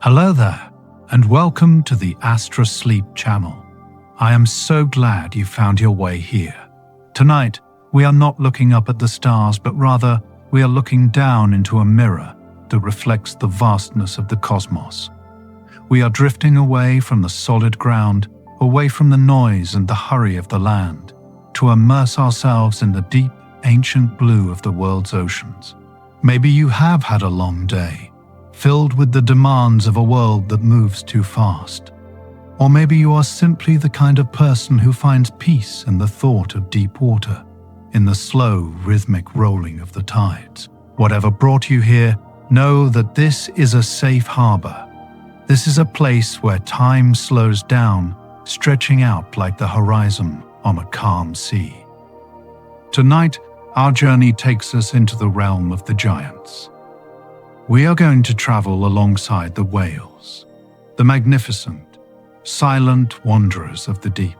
Hello there, and welcome to the AstroSleep channel. I am so glad you found your way here. Tonight, we are not looking up at the stars, but rather we are looking down into a mirror that reflects the vastness of the cosmos. We are drifting away from the solid ground, away from the noise and the hurry of the land, to immerse ourselves in the deep, ancient blue of the world's oceans. Maybe you have had a long day, filled with the demands of a world that moves too fast. Or maybe you are simply the kind of person who finds peace in the thought of deep water, in the slow, rhythmic rolling of the tides. Whatever brought you here, know that this is a safe harbor. This is a place where time slows down, stretching out like the horizon on a calm sea. Tonight, our journey takes us into the realm of the giants. We are going to travel alongside the whales, the magnificent, silent wanderers of the deep.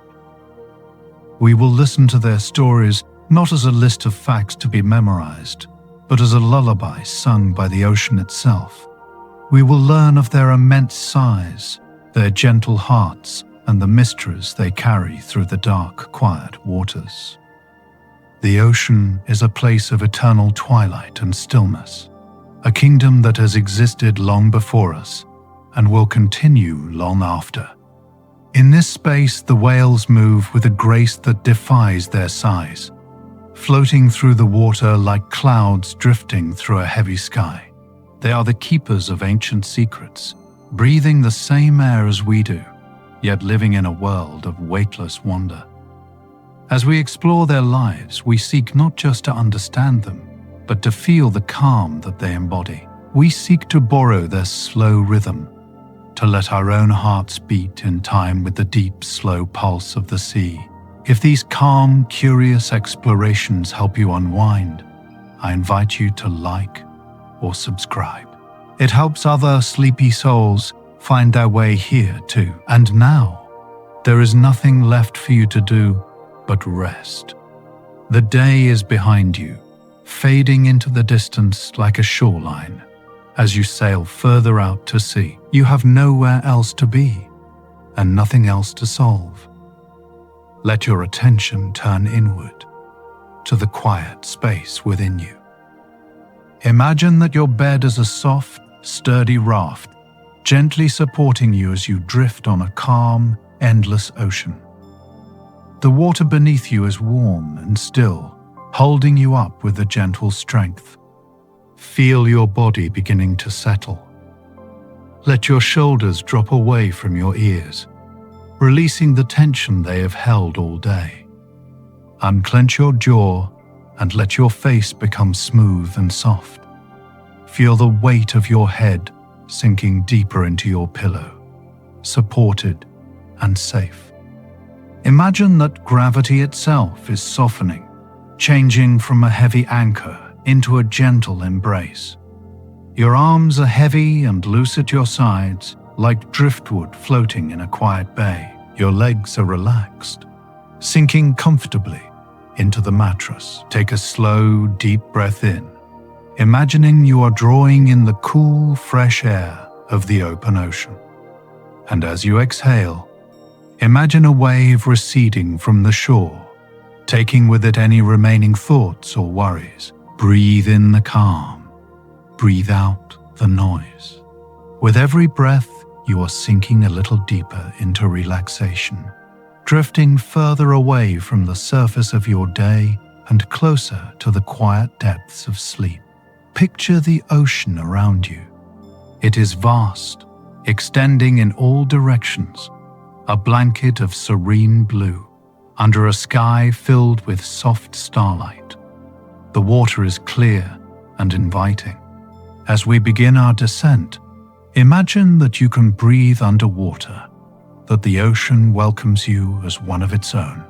We will listen to their stories not as a list of facts to be memorized, but as a lullaby sung by the ocean itself. We will learn of their immense size, their gentle hearts, and the mysteries they carry through the dark, quiet waters. The ocean is a place of eternal twilight and stillness, a kingdom that has existed long before us and will continue long after. In this space, the whales move with a grace that defies their size, floating through the water like clouds drifting through a heavy sky. They are the keepers of ancient secrets, breathing the same air as we do, yet living in a world of weightless wonder. As we explore their lives, we seek not just to understand them, but to feel the calm that they embody. We seek to borrow their slow rhythm, to let our own hearts beat in time with the deep, slow pulse of the sea. If these calm, curious explorations help you unwind, I invite you to like or subscribe. It helps other sleepy souls find their way here too. And now, there is nothing left for you to do but rest. The day is behind you, fading into the distance like a shoreline. As you sail further out to sea, you have nowhere else to be and nothing else to solve. Let your attention turn inward to the quiet space within you. Imagine that your bed is a soft, sturdy raft, gently supporting you as you drift on a calm, endless ocean. The water beneath you is warm and still, holding you up with a gentle strength. Feel your body beginning to settle. Let your shoulders drop away from your ears, releasing the tension they have held all day. Unclench your jaw and let your face become smooth and soft. Feel the weight of your head sinking deeper into your pillow, supported and safe. Imagine that gravity itself is softening, changing from a heavy anchor into a gentle embrace. Your arms are heavy and loose at your sides, like driftwood floating in a quiet bay. Your legs are relaxed, sinking comfortably into the mattress. Take a slow, deep breath in, imagining you are drawing in the cool, fresh air of the open ocean. And as you exhale, imagine a wave receding from the shore, taking with it any remaining thoughts or worries. Breathe in the calm, breathe out the noise. With every breath, you are sinking a little deeper into relaxation, drifting further away from the surface of your day and closer to the quiet depths of sleep. Picture the ocean around you. It is vast, extending in all directions, a blanket of serene blue, under a sky filled with soft starlight. The water is clear and inviting. As we begin our descent, imagine that you can breathe underwater, that the ocean welcomes you as one of its own.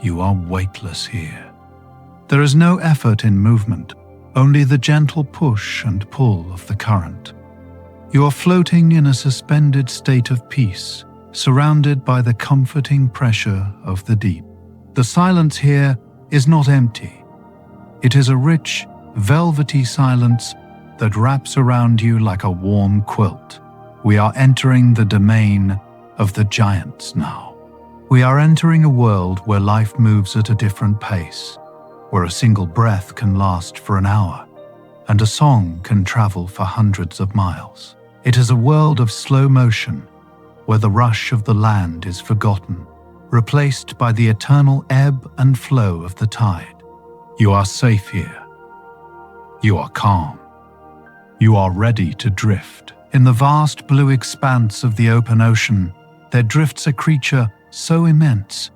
You are weightless here. There is no effort in movement, only the gentle push and pull of the current. You are floating in a suspended state of peace, surrounded by the comforting pressure of the deep. The silence here is not empty. It is a rich, velvety silence that wraps around you like a warm quilt. We are entering the domain of the giants now. We are entering a world where life moves at a different pace, where a single breath can last for an hour, and a song can travel for hundreds of miles. It is a world of slow motion, where the rush of the land is forgotten, replaced by the eternal ebb and flow of the tide. You are safe here. You are calm. You are ready to drift. In the vast blue expanse of the open ocean, there drifts a creature so immense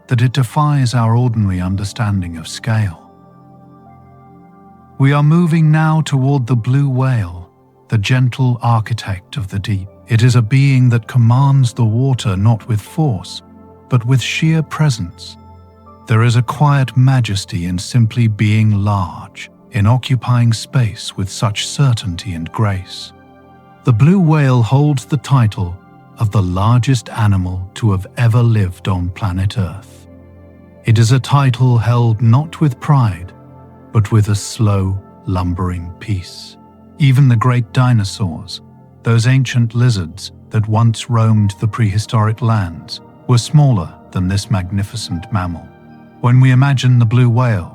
that it defies our ordinary understanding of scale. We are moving now toward the blue whale, the gentle architect of the deep. It is a being that commands the water not with force, but with sheer presence. There is a quiet majesty in simply being large, in occupying space with such certainty and grace. The blue whale holds the title of the largest animal to have ever lived on planet Earth. It is a title held not with pride, but with a slow, lumbering peace. Even the great dinosaurs, those ancient lizards that once roamed the prehistoric lands, were smaller than this magnificent mammal. When we imagine the blue whale,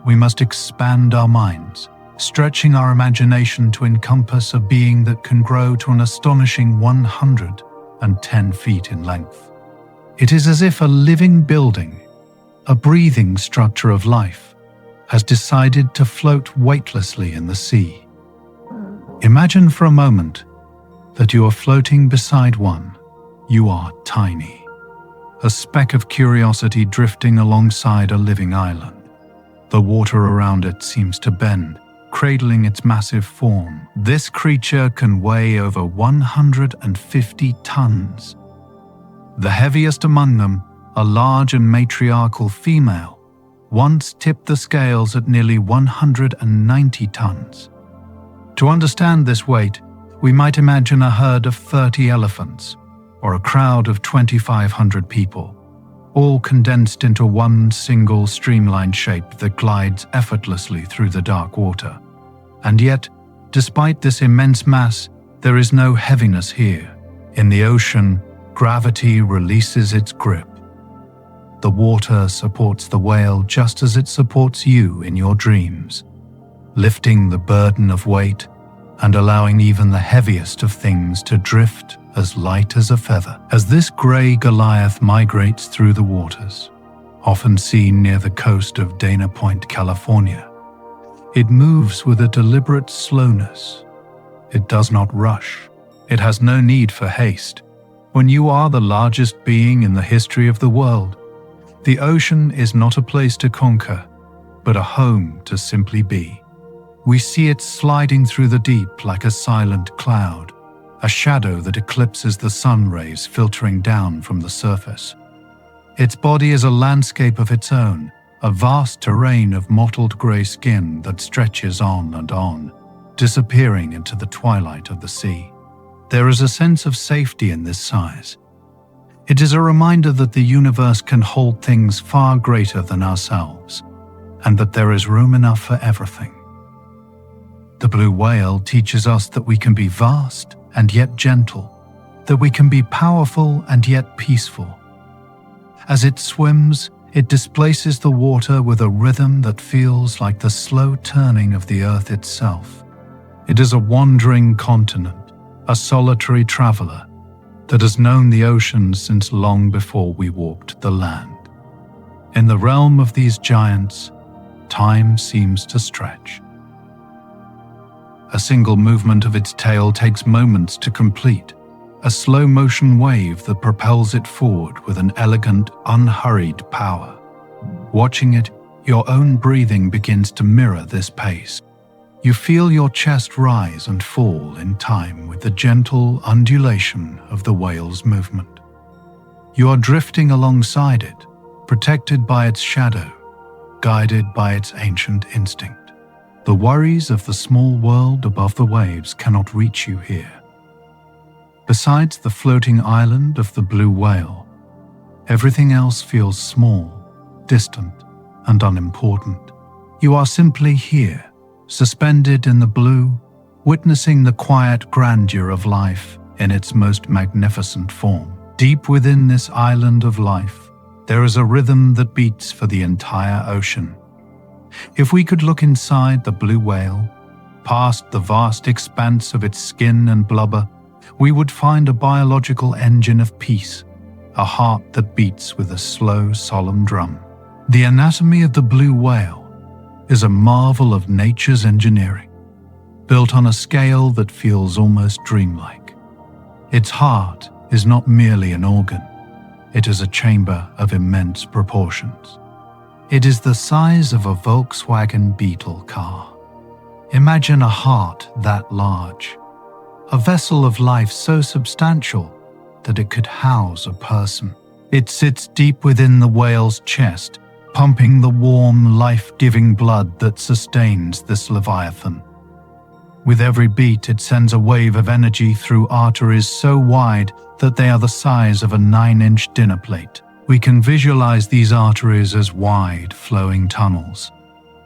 we must expand our minds, stretching our imagination to encompass a being that can grow to an astonishing 110 feet in length. It is as if a living building, a breathing structure of life, has decided to float weightlessly in the sea. Imagine for a moment that you are floating beside one. You are tiny, a speck of curiosity drifting alongside a living island. The water around it seems to bend, cradling its massive form. This creature can weigh over 150 tons. The heaviest among them, a large and matriarchal female, once tipped the scales at nearly 190 tons. To understand this weight, we might imagine a herd of 30 elephants, or a crowd of 2,500 people, all condensed into one single streamlined shape that glides effortlessly through the dark water. And yet, despite this immense mass, there is no heaviness here. In the ocean, gravity releases its grip. The water supports the whale just as it supports you in your dreams, lifting the burden of weight and allowing even the heaviest of things to drift as light as a feather. As this grey Goliath migrates through the waters, often seen near the coast of Dana Point, California, it moves with a deliberate slowness. It does not rush. It has no need for haste. When you are the largest being in the history of the world, the ocean is not a place to conquer, but a home to simply be. We see it sliding through the deep like a silent cloud, a shadow that eclipses the sun rays filtering down from the surface. Its body is a landscape of its own, a vast terrain of mottled grey skin that stretches on and on, disappearing into the twilight of the sea. There is a sense of safety in this size. It is a reminder that the universe can hold things far greater than ourselves, and that there is room enough for everything. The blue whale teaches us that we can be vast and yet gentle, that we can be powerful and yet peaceful. As it swims, it displaces the water with a rhythm that feels like the slow turning of the earth itself. It is a wandering continent, a solitary traveler that has known the oceans since long before we walked the land. In the realm of these giants, time seems to stretch. A single movement of its tail takes moments to complete, a slow-motion wave that propels it forward with an elegant, unhurried power. Watching it, your own breathing begins to mirror this pace. You feel your chest rise and fall in time with the gentle undulation of the whale's movement. You are drifting alongside it, protected by its shadow, guided by its ancient instinct. The worries of the small world above the waves cannot reach you here. Besides the floating island of the blue whale, everything else feels small, distant, and unimportant. You are simply here, suspended in the blue, witnessing the quiet grandeur of life in its most magnificent form. Deep within this island of life, there is a rhythm that beats for the entire ocean. If we could look inside the blue whale, past the vast expanse of its skin and blubber, we would find a biological engine of peace, a heart that beats with a slow, solemn drum. The anatomy of the blue whale is a marvel of nature's engineering, built on a scale that feels almost dreamlike. Its heart is not merely an organ, it is a chamber of immense proportions. It is the size of a Volkswagen Beetle car. Imagine a heart that large, a vessel of life so substantial that it could house a person. It sits deep within the whale's chest, pumping the warm, life-giving blood that sustains this leviathan. With every beat, it sends a wave of energy through arteries so wide that they are the size of a 9-inch dinner plate. We can visualize these arteries as wide, flowing tunnels,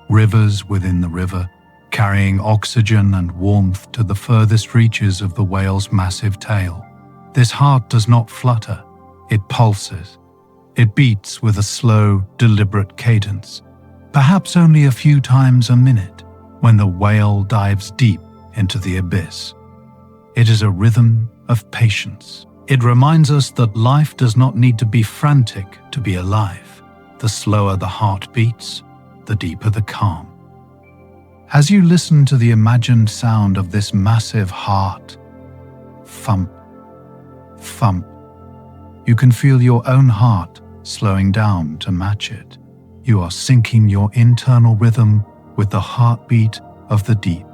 rivers within the river, carrying oxygen and warmth to the furthest reaches of the whale's massive tail. This heart does not flutter, it pulses. It beats with a slow, deliberate cadence, perhaps only a few times a minute, when the whale dives deep into the abyss. It is a rhythm of patience. It reminds us that life does not need to be frantic to be alive. The slower the heart beats, the deeper the calm. As you listen to the imagined sound of this massive heart, thump, thump, you can feel your own heart slowing down to match it. You are syncing your internal rhythm with the heartbeat of the deep,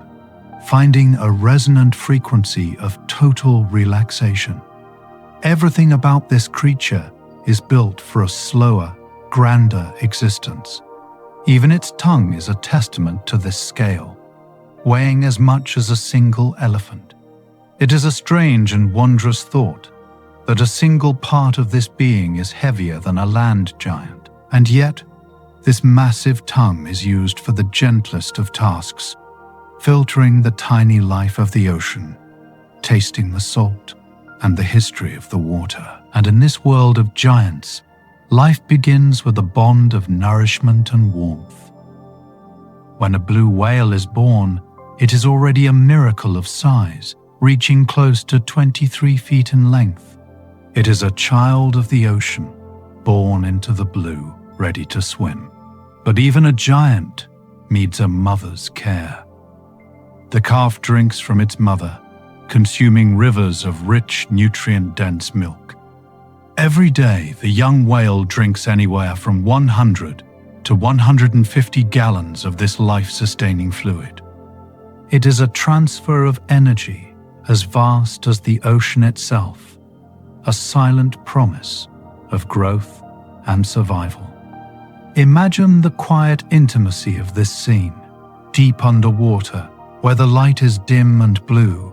finding a resonant frequency of total relaxation. Everything about this creature is built for a slower, grander existence. Even its tongue is a testament to this scale, weighing as much as a single elephant. It is a strange and wondrous thought that a single part of this being is heavier than a land giant, and yet this massive tongue is used for the gentlest of tasks, filtering the tiny life of the ocean, tasting the salt and the history of the water. And in this world of giants, life begins with a bond of nourishment and warmth. When a blue whale is born, it is already a miracle of size, reaching close to 23 feet in length. It is a child of the ocean, born into the blue, ready to swim. But even a giant needs a mother's care. The calf drinks from its mother, consuming rivers of rich, nutrient-dense milk. Every day, the young whale drinks anywhere from 100 to 150 gallons of this life-sustaining fluid. It is a transfer of energy as vast as the ocean itself, a silent promise of growth and survival. Imagine the quiet intimacy of this scene, deep underwater, where the light is dim and blue.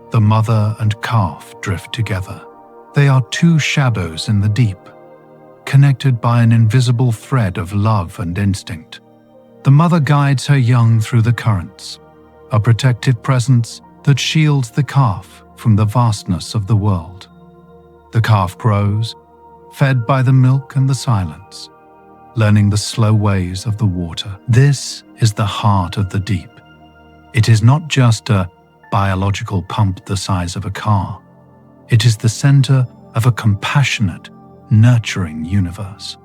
The mother and calf drift together. They are two shadows in the deep, connected by an invisible thread of love and instinct. The mother guides her young through the currents, a protective presence that shields the calf from the vastness of the world. The calf grows, fed by the milk and the silence, learning the slow ways of the water. This is the heart of the deep. It is not just a biological pump the size of a car. It is the center of a compassionate, nurturing universe.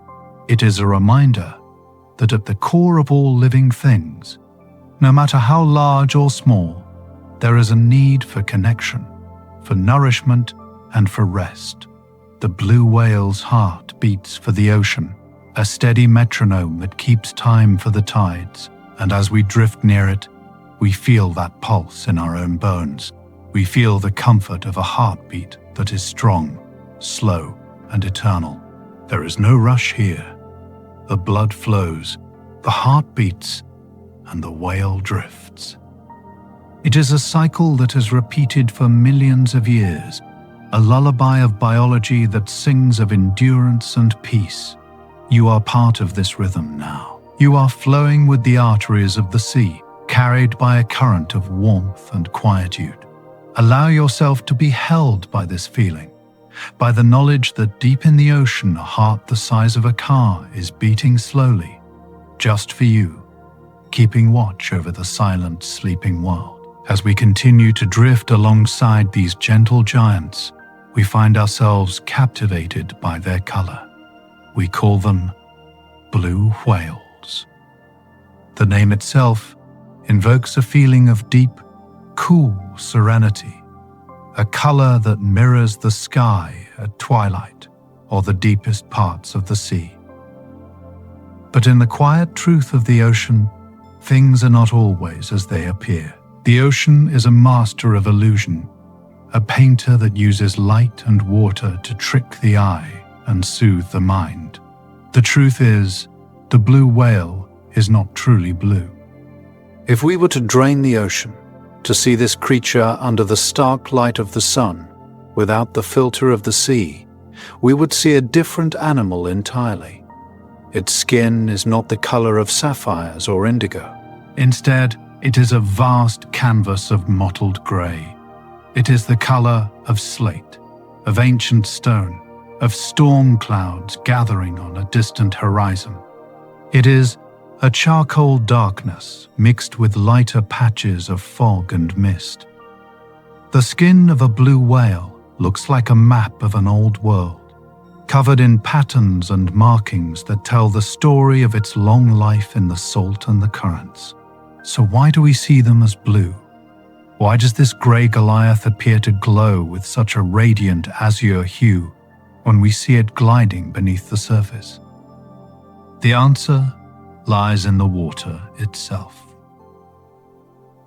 It is a reminder that at the core of all living things, no matter how large or small, there is a need for connection, for nourishment, and for rest. The blue whale's heart beats for the ocean, a steady metronome that keeps time for the tides, and as we drift near it, we feel that pulse in our own bones. We feel the comfort of a heartbeat that is strong, slow, and eternal. There is no rush here. The blood flows, the heart beats, and the whale drifts. It is a cycle that has repeated for millions of years, a lullaby of biology that sings of endurance and peace. You are part of this rhythm now. You are flowing with the arteries of the sea, carried by a current of warmth and quietude. Allow yourself to be held by this feeling, by the knowledge that deep in the ocean a heart the size of a car is beating slowly, just for you, keeping watch over the silent, sleeping world. As we continue to drift alongside these gentle giants, we find ourselves captivated by their color. We call them blue whales. The name itself invokes a feeling of deep, cool serenity, a color that mirrors the sky at twilight or the deepest parts of the sea. But in the quiet truth of the ocean, things are not always as they appear. The ocean is a master of illusion, a painter that uses light and water to trick the eye and soothe the mind. The truth is, the blue whale is not truly blue. If we were to drain the ocean, to see this creature under the stark light of the sun, without the filter of the sea, we would see a different animal entirely. Its skin is not the color of sapphires or indigo. Instead, it is a vast canvas of mottled gray. It is the color of slate, of ancient stone, of storm clouds gathering on a distant horizon. It is a charcoal darkness mixed with lighter patches of fog and mist. The skin of a blue whale looks like a map of an old world, covered in patterns and markings that tell the story of its long life in the salt and the currents. So why do we see them as blue? Why does this grey Goliath appear to glow with such a radiant azure hue when we see it gliding beneath the surface? The answer lies in the water itself.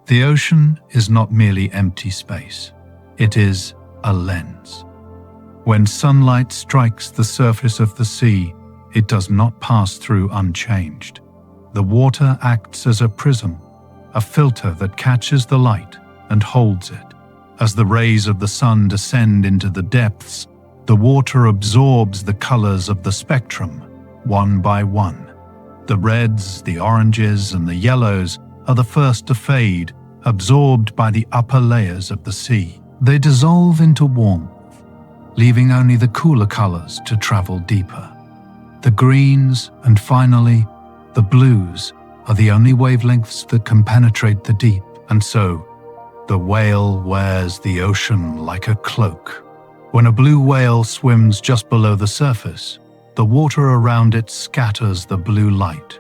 The ocean is not merely empty space. It is a lens. When sunlight strikes the surface of the sea, it does not pass through unchanged. The water acts as a prism, a filter that catches the light and holds it. As the rays of the sun descend into the depths, the water absorbs the colors of the spectrum, one by one. The reds, the oranges, and the yellows are the first to fade, absorbed by the upper layers of the sea. They dissolve into warmth, leaving only the cooler colors to travel deeper. The greens, and finally, the blues, are the only wavelengths that can penetrate the deep, and so the whale wears the ocean like a cloak. When a blue whale swims just below the surface, the water around it scatters the blue light,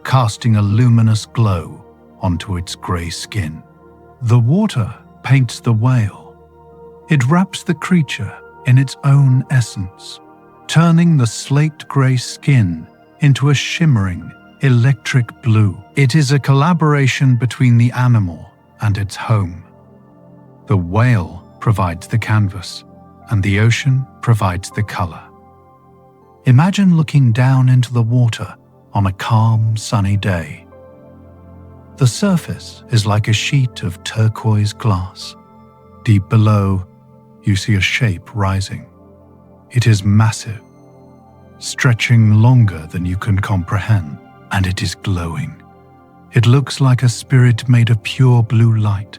casting a luminous glow onto its grey skin. The water paints the whale. It wraps the creature in its own essence, turning the slate-grey skin into a shimmering, electric blue. It is a collaboration between the animal and its home. The whale provides the canvas, and the ocean provides the color. Imagine looking down into the water on a calm, sunny day. The surface is like a sheet of turquoise glass. Deep below, you see a shape rising. It is massive, stretching longer than you can comprehend, and it is glowing. It looks like a spirit made of pure blue light,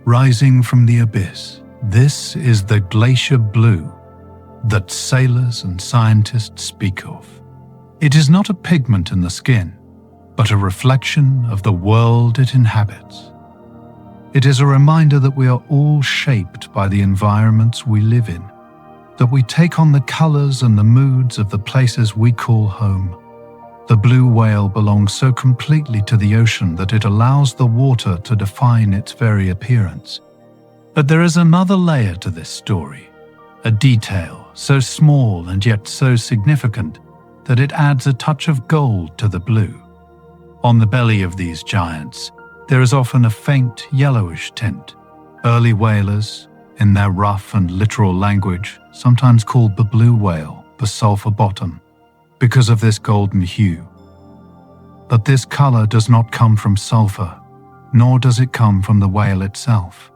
rising from the abyss. This is the glacier blue that sailors and scientists speak of. It is not a pigment in the skin, but a reflection of the world it inhabits. It is a reminder that we are all shaped by the environments we live in, that we take on the colors and the moods of the places we call home. The blue whale belongs so completely to the ocean that it allows the water to define its very appearance. But there is another layer to this story, a detail so small and yet so significant that it adds a touch of gold to the blue. On the belly of these giants, there is often a faint yellowish tint. Early whalers, in their rough and literal language, sometimes called the blue whale the sulfur bottom, because of this golden hue. But this color does not come from sulfur, nor does it come from the whale itself.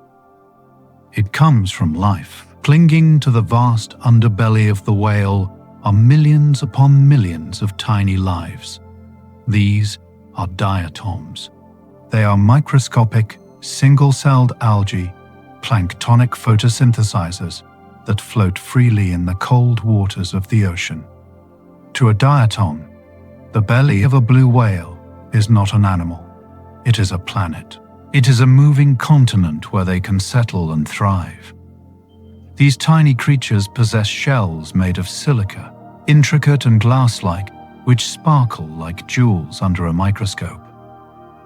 It comes from life. Clinging to the vast underbelly of the whale are millions upon millions of tiny lives. These are diatoms, They are microscopic, single-celled algae, planktonic photosynthesizers that float freely in the cold waters of the ocean. To a diatom, the belly of a blue whale is not an animal. It is a planet. It is a moving continent where they can settle and thrive. These tiny creatures possess shells made of silica, intricate and glass-like, which sparkle like jewels under a microscope.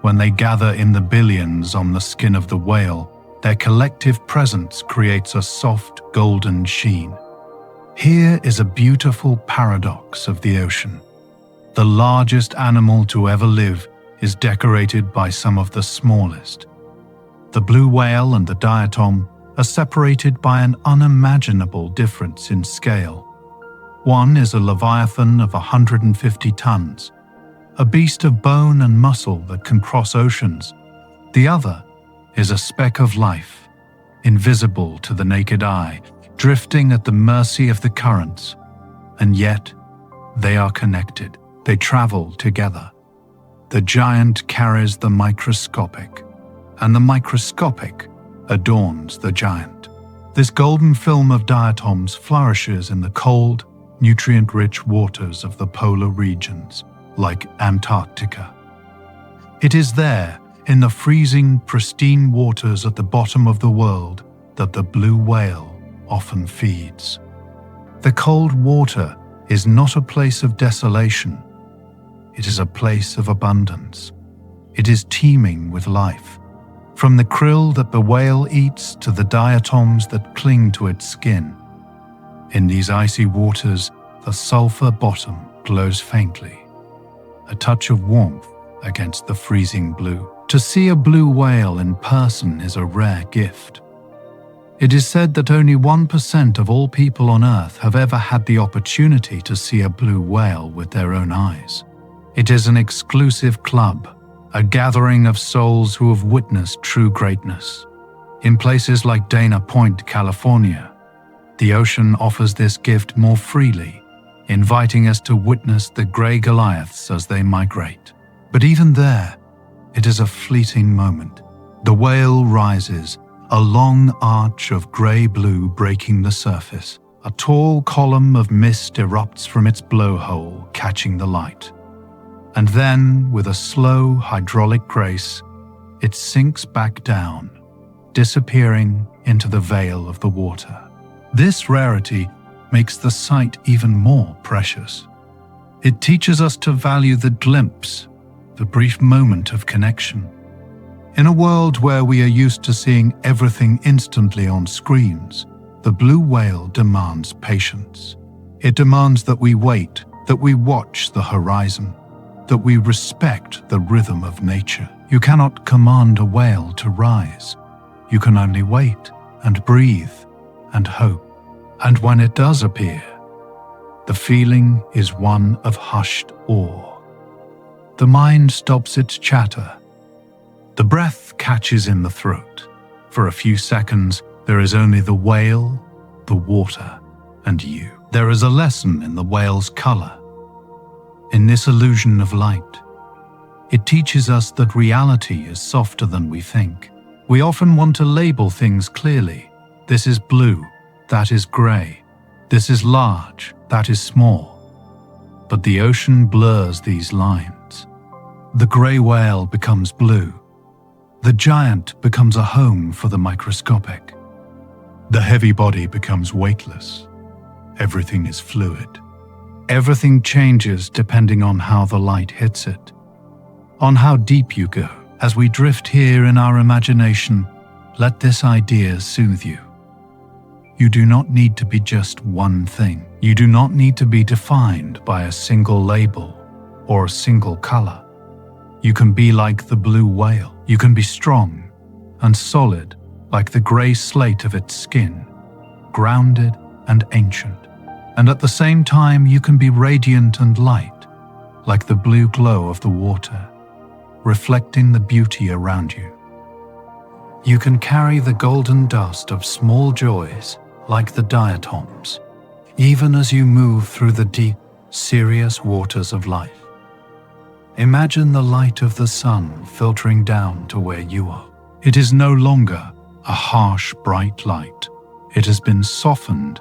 When they gather in the billions on the skin of the whale, their collective presence creates a soft golden sheen. Here is a beautiful paradox of the ocean. The largest animal to ever live is decorated by some of the smallest. The blue whale and the diatom are separated by an unimaginable difference in scale. One is a leviathan of 150 tons, a beast of bone and muscle that can cross oceans. The other is a speck of life, invisible to the naked eye, drifting at the mercy of the currents. And yet, they are connected. They travel together. The giant carries the microscopic, and the microscopic adorns the giant. This golden film of diatoms flourishes in the cold, nutrient-rich waters of the polar regions, like Antarctica. It is there, in the freezing, pristine waters at the bottom of the world, that the blue whale often feeds. The cold water is not a place of desolation. It is a place of abundance. It is teeming with life. From the krill that the whale eats to the diatoms that cling to its skin. In these icy waters, the sulfur bottom glows faintly, a touch of warmth against the freezing blue. To see a blue whale in person is a rare gift. It is said that only 1% of all people on Earth have ever had the opportunity to see a blue whale with their own eyes. It is an exclusive club, a gathering of souls who have witnessed true greatness. In places like Dana Point, California, the ocean offers this gift more freely, inviting us to witness the grey Goliaths as they migrate. But even there, it is a fleeting moment. The whale rises, a long arch of grey-blue breaking the surface. A tall column of mist erupts from its blowhole, catching the light. And then, with a slow, hydraulic grace, it sinks back down, disappearing into the veil of the water. This rarity makes the sight even more precious. It teaches us to value the glimpse, the brief moment of connection. In a world where we are used to seeing everything instantly on screens, the blue whale demands patience. It demands that we wait, that we watch the horizon, that we respect the rhythm of nature. You cannot command a whale to rise. You can only wait and breathe and hope. And when it does appear, the feeling is one of hushed awe. The mind stops its chatter. The breath catches in the throat. For a few seconds, there is only the whale, the water, and you. There is a lesson in the whale's color. In this illusion of light, it teaches us that reality is softer than we think. We often want to label things clearly. This is blue, that is grey. This is large, that is small. But the ocean blurs these lines. The grey whale becomes blue. The giant becomes a home for the microscopic. The heavy body becomes weightless. Everything is fluid. Everything changes depending on how the light hits it, on how deep you go. As we drift here in our imagination, let this idea soothe you. You do not need to be just one thing. You do not need to be defined by a single label or a single color. You can be like the blue whale. You can be strong and solid like the grey slate of its skin, grounded and ancient. And at the same time, you can be radiant and light, like the blue glow of the water, reflecting the beauty around you. You can carry the golden dust of small joys, like the diatoms, even as you move through the deep, serious waters of life. Imagine the light of the sun filtering down to where you are. It is no longer a harsh, bright light. It has been softened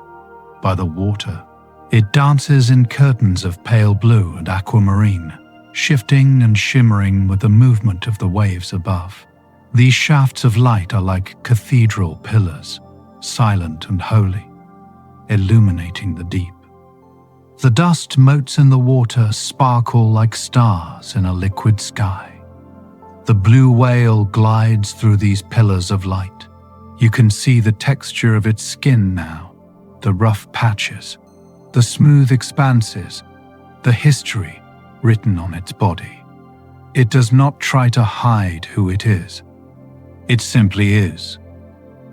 by the water. It dances in curtains of pale blue and aquamarine, shifting and shimmering with the movement of the waves above. These shafts of light are like cathedral pillars, silent and holy, illuminating the deep. The dust motes in the water sparkle like stars in a liquid sky. The blue whale glides through these pillars of light. You can see the texture of its skin now, the rough patches, the smooth expanses, the history written on its body. It does not try to hide who it is. It simply is.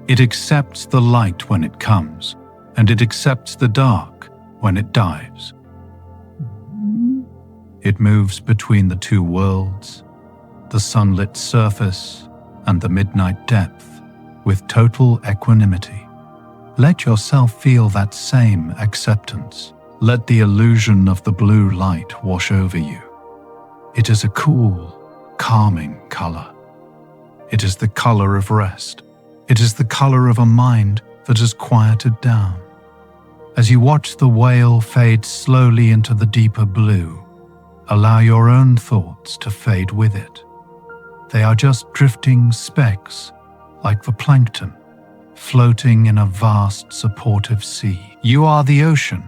It accepts the light when it comes, and it accepts the dark when it dives. It moves between the two worlds, the sunlit surface and the midnight depth, with total equanimity. Let yourself feel that same acceptance. Let the illusion of the blue light wash over you. It is a cool, calming color. It is the color of rest. It is the color of a mind that has quieted down. As you watch the whale fade slowly into the deeper blue, allow your own thoughts to fade with it. They are just drifting specks, like the plankton, floating in a vast supportive sea. You are the ocean.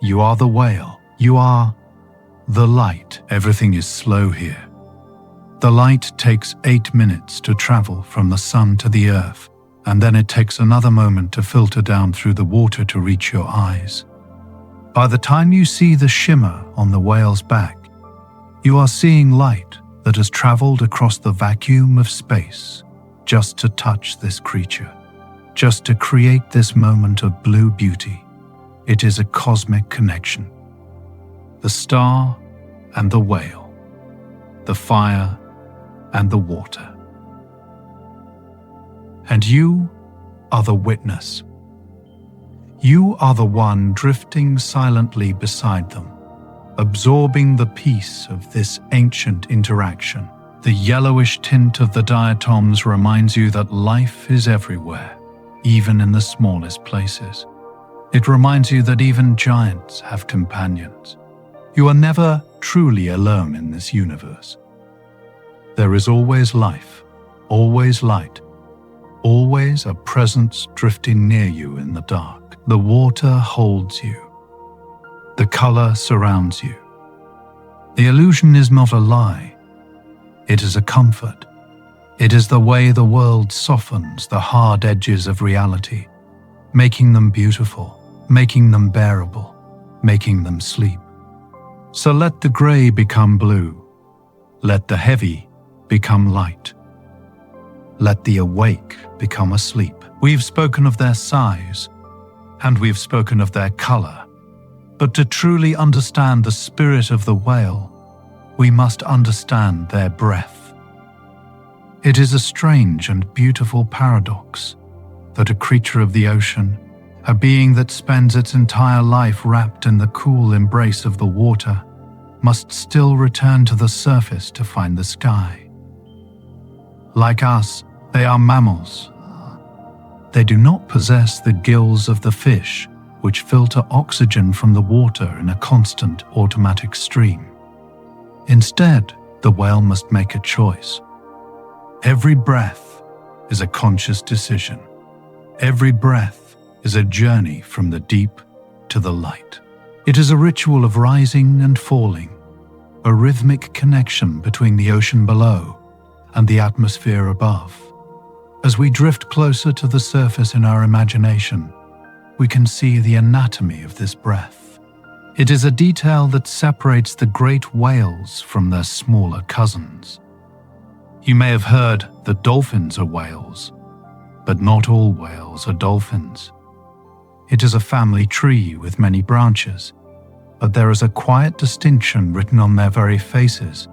You are the whale. You are the light. Everything is slow here. The light takes 8 minutes to travel from the sun to the earth, and then it takes another moment to filter down through the water to reach your eyes. By the time you see the shimmer on the whale's back, you are seeing light that has traveled across the vacuum of space just to touch this creature, just to create this moment of blue beauty. It is a cosmic connection. The star and the whale, the fire and the water. And you are the witness. You are the one drifting silently beside them, absorbing the peace of this ancient interaction. The yellowish tint of the diatoms reminds you that life is everywhere, even in the smallest places. It reminds you that even giants have companions. You are never truly alone in this universe. There is always life, always light, always a presence drifting near you in the dark. The water holds you. The color surrounds you. The illusion is not a lie. It is a comfort. It is the way the world softens the hard edges of reality, making them beautiful, making them bearable, making them sleep. So let the gray become blue. Let the heavy become light. Let the awake become asleep. We've spoken of their size, and we've spoken of their color. But to truly understand the spirit of the whale, we must understand their breath. It is a strange and beautiful paradox that a creature of the ocean, a being that spends its entire life wrapped in the cool embrace of the water, must still return to the surface to find the sky. Like us, they are mammals. They do not possess the gills of the fish, which filter oxygen from the water in a constant automatic stream. Instead, the whale must make a choice. Every breath is a conscious decision. Every breath is a journey from the deep to the light. It is a ritual of rising and falling, a rhythmic connection between the ocean below and the atmosphere above. As we drift closer to the surface in our imagination, we can see the anatomy of this breath. It is a detail that separates the great whales from their smaller cousins. You may have heard that dolphins are whales, but not all whales are dolphins. It is a family tree with many branches, but there is a quiet distinction written on their very faces,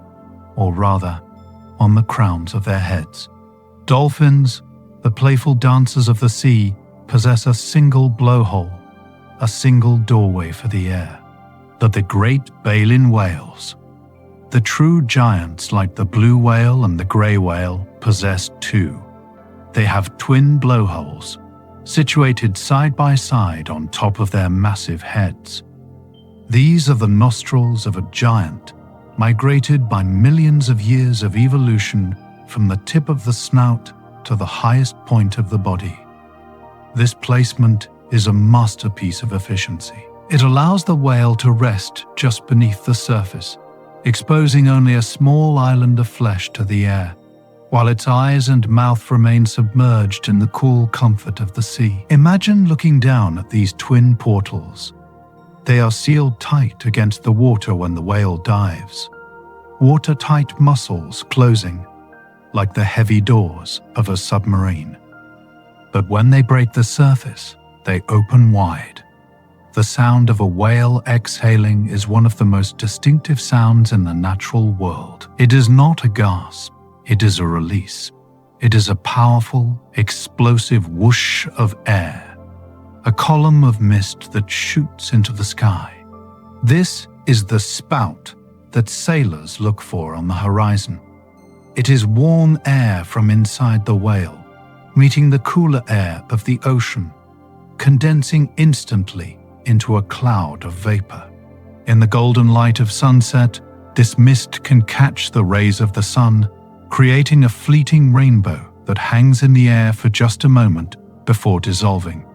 or rather, on the crowns of their heads. Dolphins, the playful dancers of the sea, possess a single blowhole, a single doorway for the air. But the great baleen whales, The true giants like the blue whale and the grey whale possess two. They have twin blowholes, situated side by side on top of their massive heads. These are the nostrils of a giant, migrated by millions of years of evolution from the tip of the snout to the highest point of the body. This placement is a masterpiece of efficiency. It allows the whale to rest just beneath the surface, exposing only a small island of flesh to the air, while its eyes and mouth remain submerged in the cool comfort of the sea. Imagine looking down at these twin portals. They are sealed tight against the water when the whale dives. Watertight muscles closing, like the heavy doors of a submarine. But when they break the surface, they open wide. The sound of a whale exhaling is one of the most distinctive sounds in the natural world. It is not a gasp, it is a release. It is a powerful, explosive whoosh of air, a column of mist that shoots into the sky. This is the spout that sailors look for on the horizon. It is warm air from inside the whale, meeting the cooler air of the ocean, condensing instantly into a cloud of vapor. In the golden light of sunset, this mist can catch the rays of the sun, creating a fleeting rainbow that hangs in the air for just a moment before dissolving.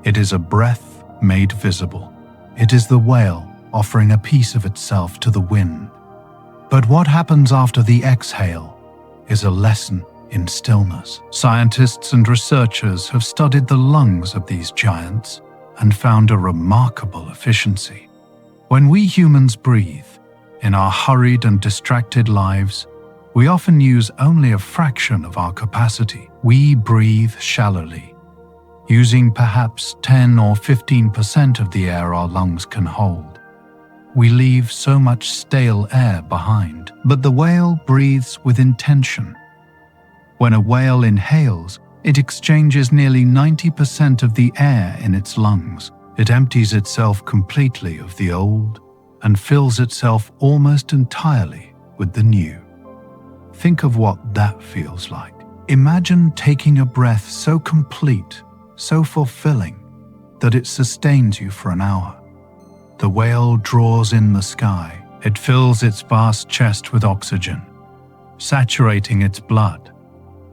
It is a breath made visible. It is the whale offering a piece of itself to the wind. But what happens after the exhale is a lesson in stillness. Scientists and researchers have studied the lungs of these giants and found a remarkable efficiency. When we humans breathe, in our hurried and distracted lives, we often use only a fraction of our capacity. We breathe shallowly, using perhaps 10 or 15% of the air our lungs can hold. We leave so much stale air behind, but the whale breathes with intention. When a whale inhales, it exchanges nearly 90% of the air in its lungs. It empties itself completely of the old and fills itself almost entirely with the new. Think of what that feels like. Imagine taking a breath so complete, so fulfilling, that it sustains you for an hour. The whale draws in the sky. It fills its vast chest with oxygen, saturating its blood,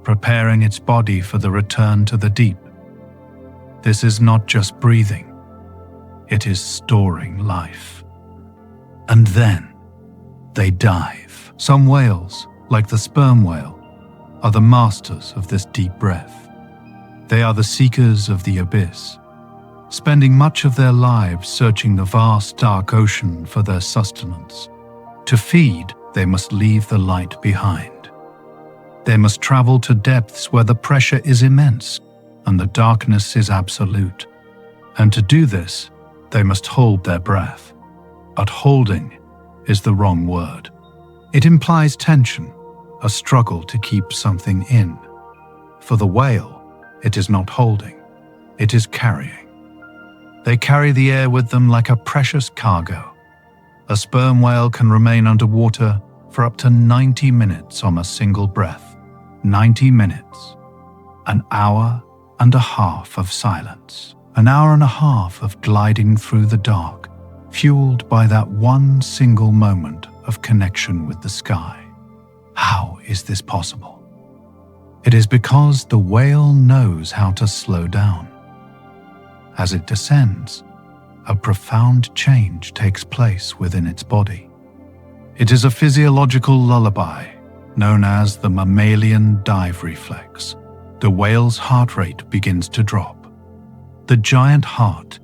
preparing its body for the return to the deep. This is not just breathing, it is storing life. And then they dive. Some whales, like the sperm whale, are the masters of this deep breath. They are the seekers of the abyss, spending much of their lives searching the vast dark ocean for their sustenance. To feed, they must leave the light behind. They must travel to depths where the pressure is immense and the darkness is absolute. And to do this, they must hold their breath. But holding is the wrong word. It implies tension, a struggle to keep something in. For the whale, it is not holding, it is carrying. They carry the air with them like a precious cargo. A sperm whale can remain underwater for up to 90 minutes on a single breath. 90 minutes. An hour and a half of silence. An hour and a half of gliding through the dark, fueled by that one single moment of connection with the sky. How is this possible? It is because the whale knows how to slow down. As it descends, a profound change takes place within its body. It is a physiological lullaby known as the mammalian dive reflex. The whale's heart rate begins to drop. The giant heart,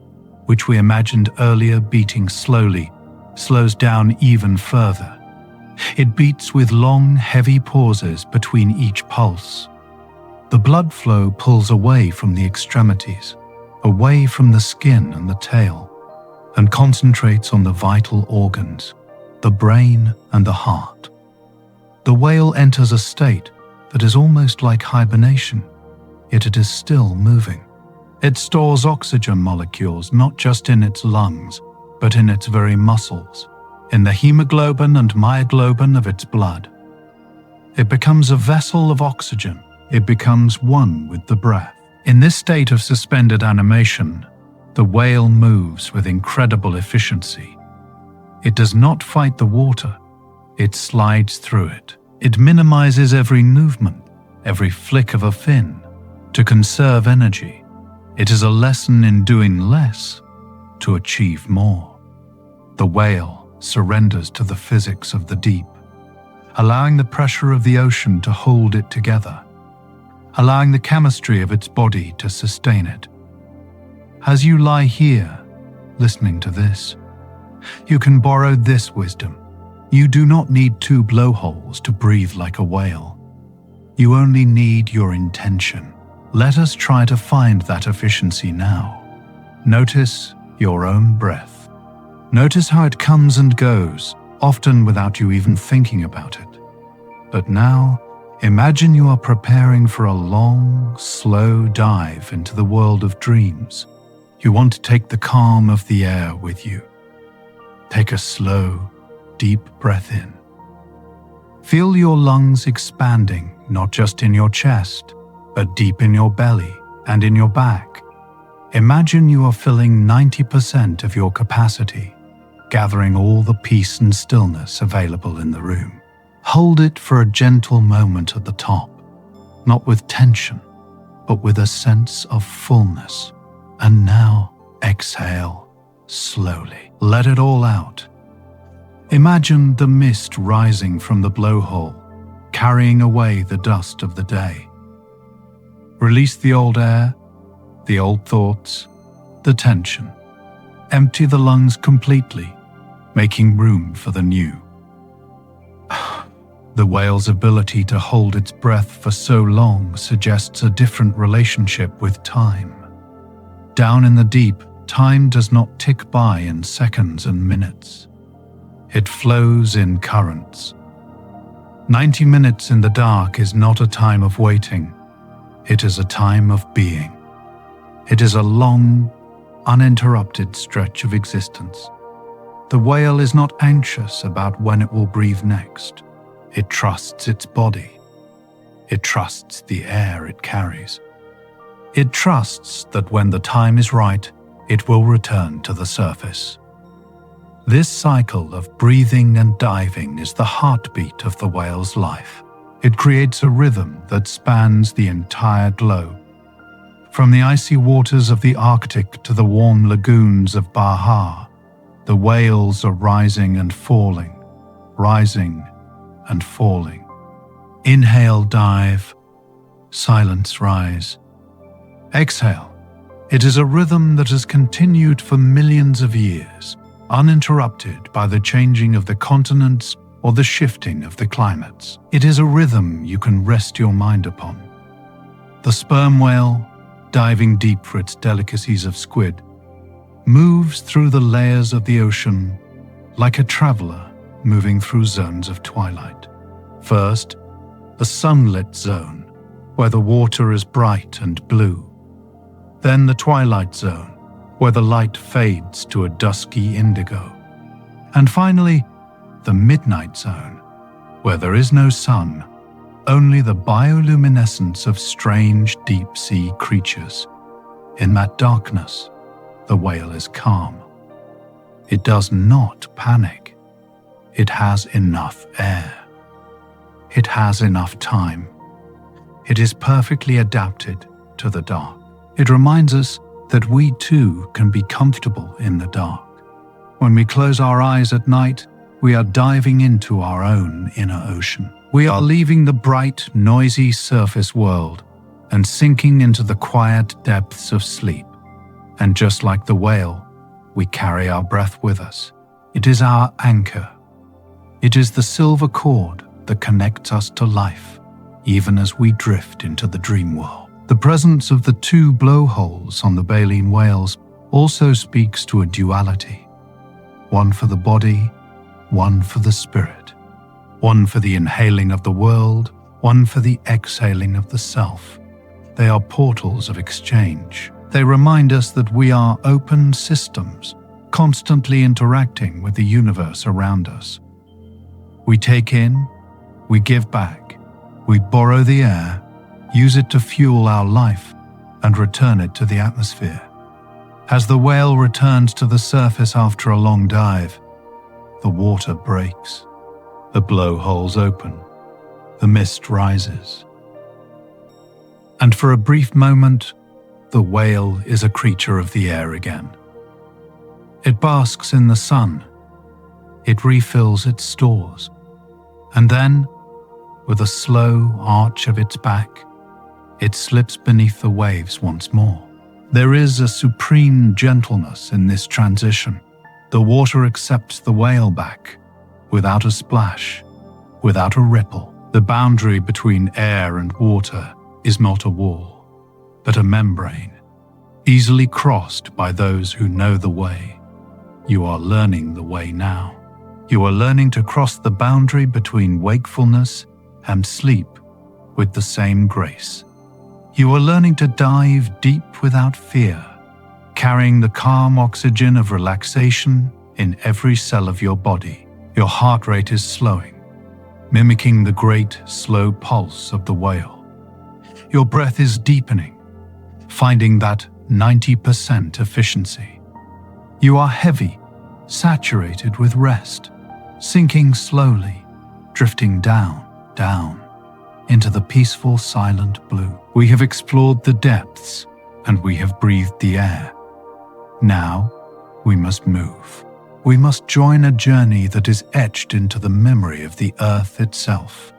which we imagined earlier beating slowly, slows down even further. It beats with long, heavy pauses between each pulse. The blood flow pulls away from the extremities, away from the skin and the tail, and concentrates on the vital organs, the brain and the heart. The whale enters a state that is almost like hibernation, yet it is still moving. It stores oxygen molecules not just in its lungs, but in its very muscles. in the hemoglobin and myoglobin of its blood. It becomes a vessel of oxygen. It becomes one with the breath. In this state of suspended animation, the whale moves with incredible efficiency. It does not fight the water. It slides through it. It minimizes every movement, every flick of a fin, to conserve energy. It is a lesson in doing less to achieve more. The whale surrenders to the physics of the deep, allowing the pressure of the ocean to hold it together, allowing the chemistry of its body to sustain it. As you lie here, listening to this, you can borrow this wisdom. You do not need 2 blowholes to breathe like a whale. You only need your intention. Let us try to find that efficiency now. Notice your own breath. Notice how it comes and goes, often without you even thinking about it. But now, imagine you are preparing for a long, slow dive into the world of dreams. You want to take the calm of the air with you. Take a slow, deep breath in. Feel your lungs expanding, not just in your chest, but deep in your belly and in your back. Imagine you are filling 90% of your capacity, gathering all the peace and stillness available in the room. Hold it for a gentle moment at the top, not with tension, but with a sense of fullness. And now exhale slowly. Let it all out. Imagine the mist rising from the blowhole, carrying away the dust of the day. Release the old air, the old thoughts, the tension. Empty the lungs completely, making room for the new. The whale's ability to hold its breath for so long suggests a different relationship with time. Down in the deep, time does not tick by in seconds and minutes. It flows in currents. 90 minutes in the dark is not a time of waiting. It is a time of being. It is a long, uninterrupted stretch of existence. The whale is not anxious about when it will breathe next. It trusts its body. It trusts the air it carries. It trusts that when the time is right, it will return to the surface. This cycle of breathing and diving is the heartbeat of the whale's life. It creates a rhythm that spans the entire globe. From the icy waters of the Arctic to the warm lagoons of Baja, the whales are rising and falling, rising and falling. Inhale, dive. Silence, rise. Exhale. It is a rhythm that has continued for millions of years, uninterrupted by the changing of the continents or the shifting of the climates. It is a rhythm you can rest your mind upon. The sperm whale, diving deep for its delicacies of squid, moves through the layers of the ocean like a traveler moving through zones of twilight. First, a sunlit zone, where the water is bright and blue. Then the twilight zone, where the light fades to a dusky indigo. And finally, the midnight zone, where there is no sun, only the bioluminescence of strange deep-sea creatures. In that darkness, the whale is calm. It does not panic. It has enough air. It has enough time. It is perfectly adapted to the dark. It reminds us that we too can be comfortable in the dark. When we close our eyes at night, we are diving into our own inner ocean. We are leaving the bright, noisy surface world and sinking into the quiet depths of sleep. And just like the whale, we carry our breath with us. It is our anchor. It is the silver cord that connects us to life, even as we drift into the dream world. The presence of the 2 blowholes on the baleen whales also speaks to a duality. One for the body, one for the spirit. One for the inhaling of the world, one for the exhaling of the self. They are portals of exchange. They remind us that we are open systems, constantly interacting with the universe around us. We take in, we give back, we borrow the air, use it to fuel our life, and return it to the atmosphere. As the whale returns to the surface after a long dive, the water breaks, the blowholes open, the mist rises. And for a brief moment, the whale is a creature of the air again. It basks in the sun, it refills its stores, and then, with a slow arch of its back, it slips beneath the waves once more. There is a supreme gentleness in this transition. The water accepts the whale back, without a splash, without a ripple. The boundary between air and water is not a wall, but a membrane, easily crossed by those who know the way. You are learning the way now. You are learning to cross the boundary between wakefulness and sleep with the same grace. You are learning to dive deep without fear, carrying the calm oxygen of relaxation in every cell of your body. Your heart rate is slowing, mimicking the great, slow pulse of the whale. Your breath is deepening, finding that 90% efficiency. You are heavy, saturated with rest, sinking slowly, drifting down, into the peaceful, silent blue. We have explored the depths, and we have breathed the air. Now, we must move. We must join a journey that is etched into the memory of the earth itself.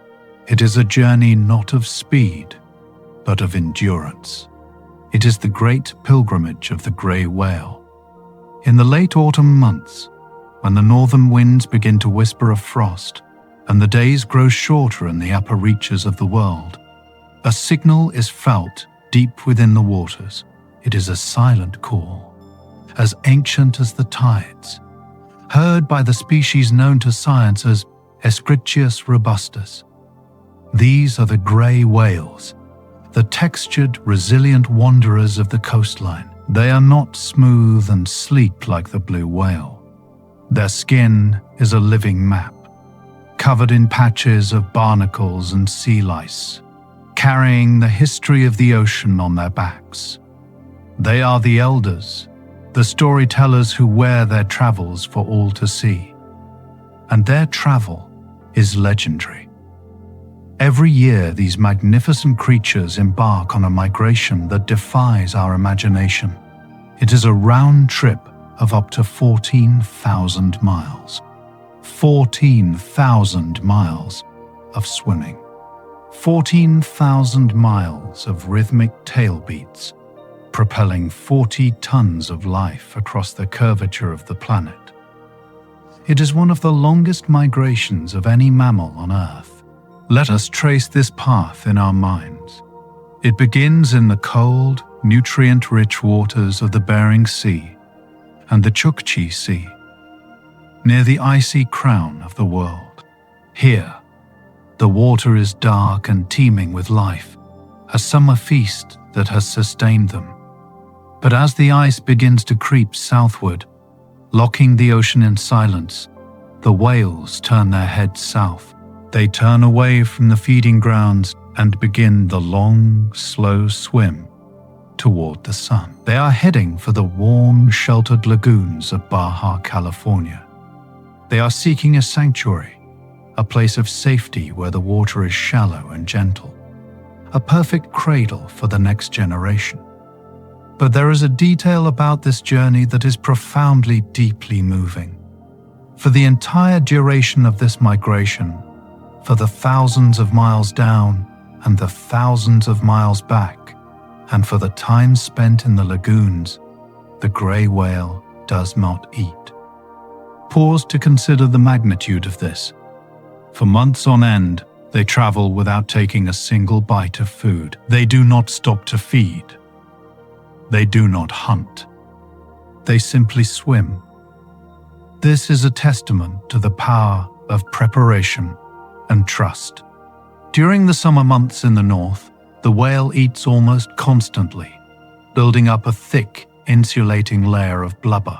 It is a journey not of speed, but of endurance. It is the great pilgrimage of the grey whale. In the late autumn months, when the northern winds begin to whisper of frost, and the days grow shorter in the upper reaches of the world, a signal is felt deep within the waters. It is a silent call, as ancient as the tides, heard by the species known to science as Escherichius robustus. These are the grey whales, the textured, resilient wanderers of the coastline. They are not smooth and sleek like the blue whale. Their skin is a living map, covered in patches of barnacles and sea lice, carrying the history of the ocean on their backs. They are the elders, the storytellers who wear their travels for all to see. And their travel is legendary. Every year, these magnificent creatures embark on a migration that defies our imagination. It is a round trip of up to 14,000 miles. 14,000 miles of swimming. 14,000 miles of rhythmic tail beats, propelling 40 tons of life across the curvature of the planet. It is one of the longest migrations of any mammal on Earth. Let us trace this path in our minds. It begins in the cold, nutrient-rich waters of the Bering Sea and the Chukchi Sea, near the icy crown of the world. Here, the water is dark and teeming with life, a summer feast that has sustained them. But as the ice begins to creep southward, locking the ocean in silence, the whales turn their heads south. They turn away from the feeding grounds and begin the long, slow swim toward the sun. They are heading for the warm, sheltered lagoons of Baja California. They are seeking a sanctuary, a place of safety where the water is shallow and gentle, a perfect cradle for the next generation. But there is a detail about this journey that is profoundly, deeply moving. For the entire duration of this migration, for the thousands of miles down and the thousands of miles back, and for the time spent in the lagoons, the grey whale does not eat. Pause to consider the magnitude of this. For months on end, they travel without taking a single bite of food. They do not stop to feed. They do not hunt. They simply swim. This is a testament to the power of preparation and trust. During the summer months in the north, the whale eats almost constantly, building up a thick, insulating layer of blubber.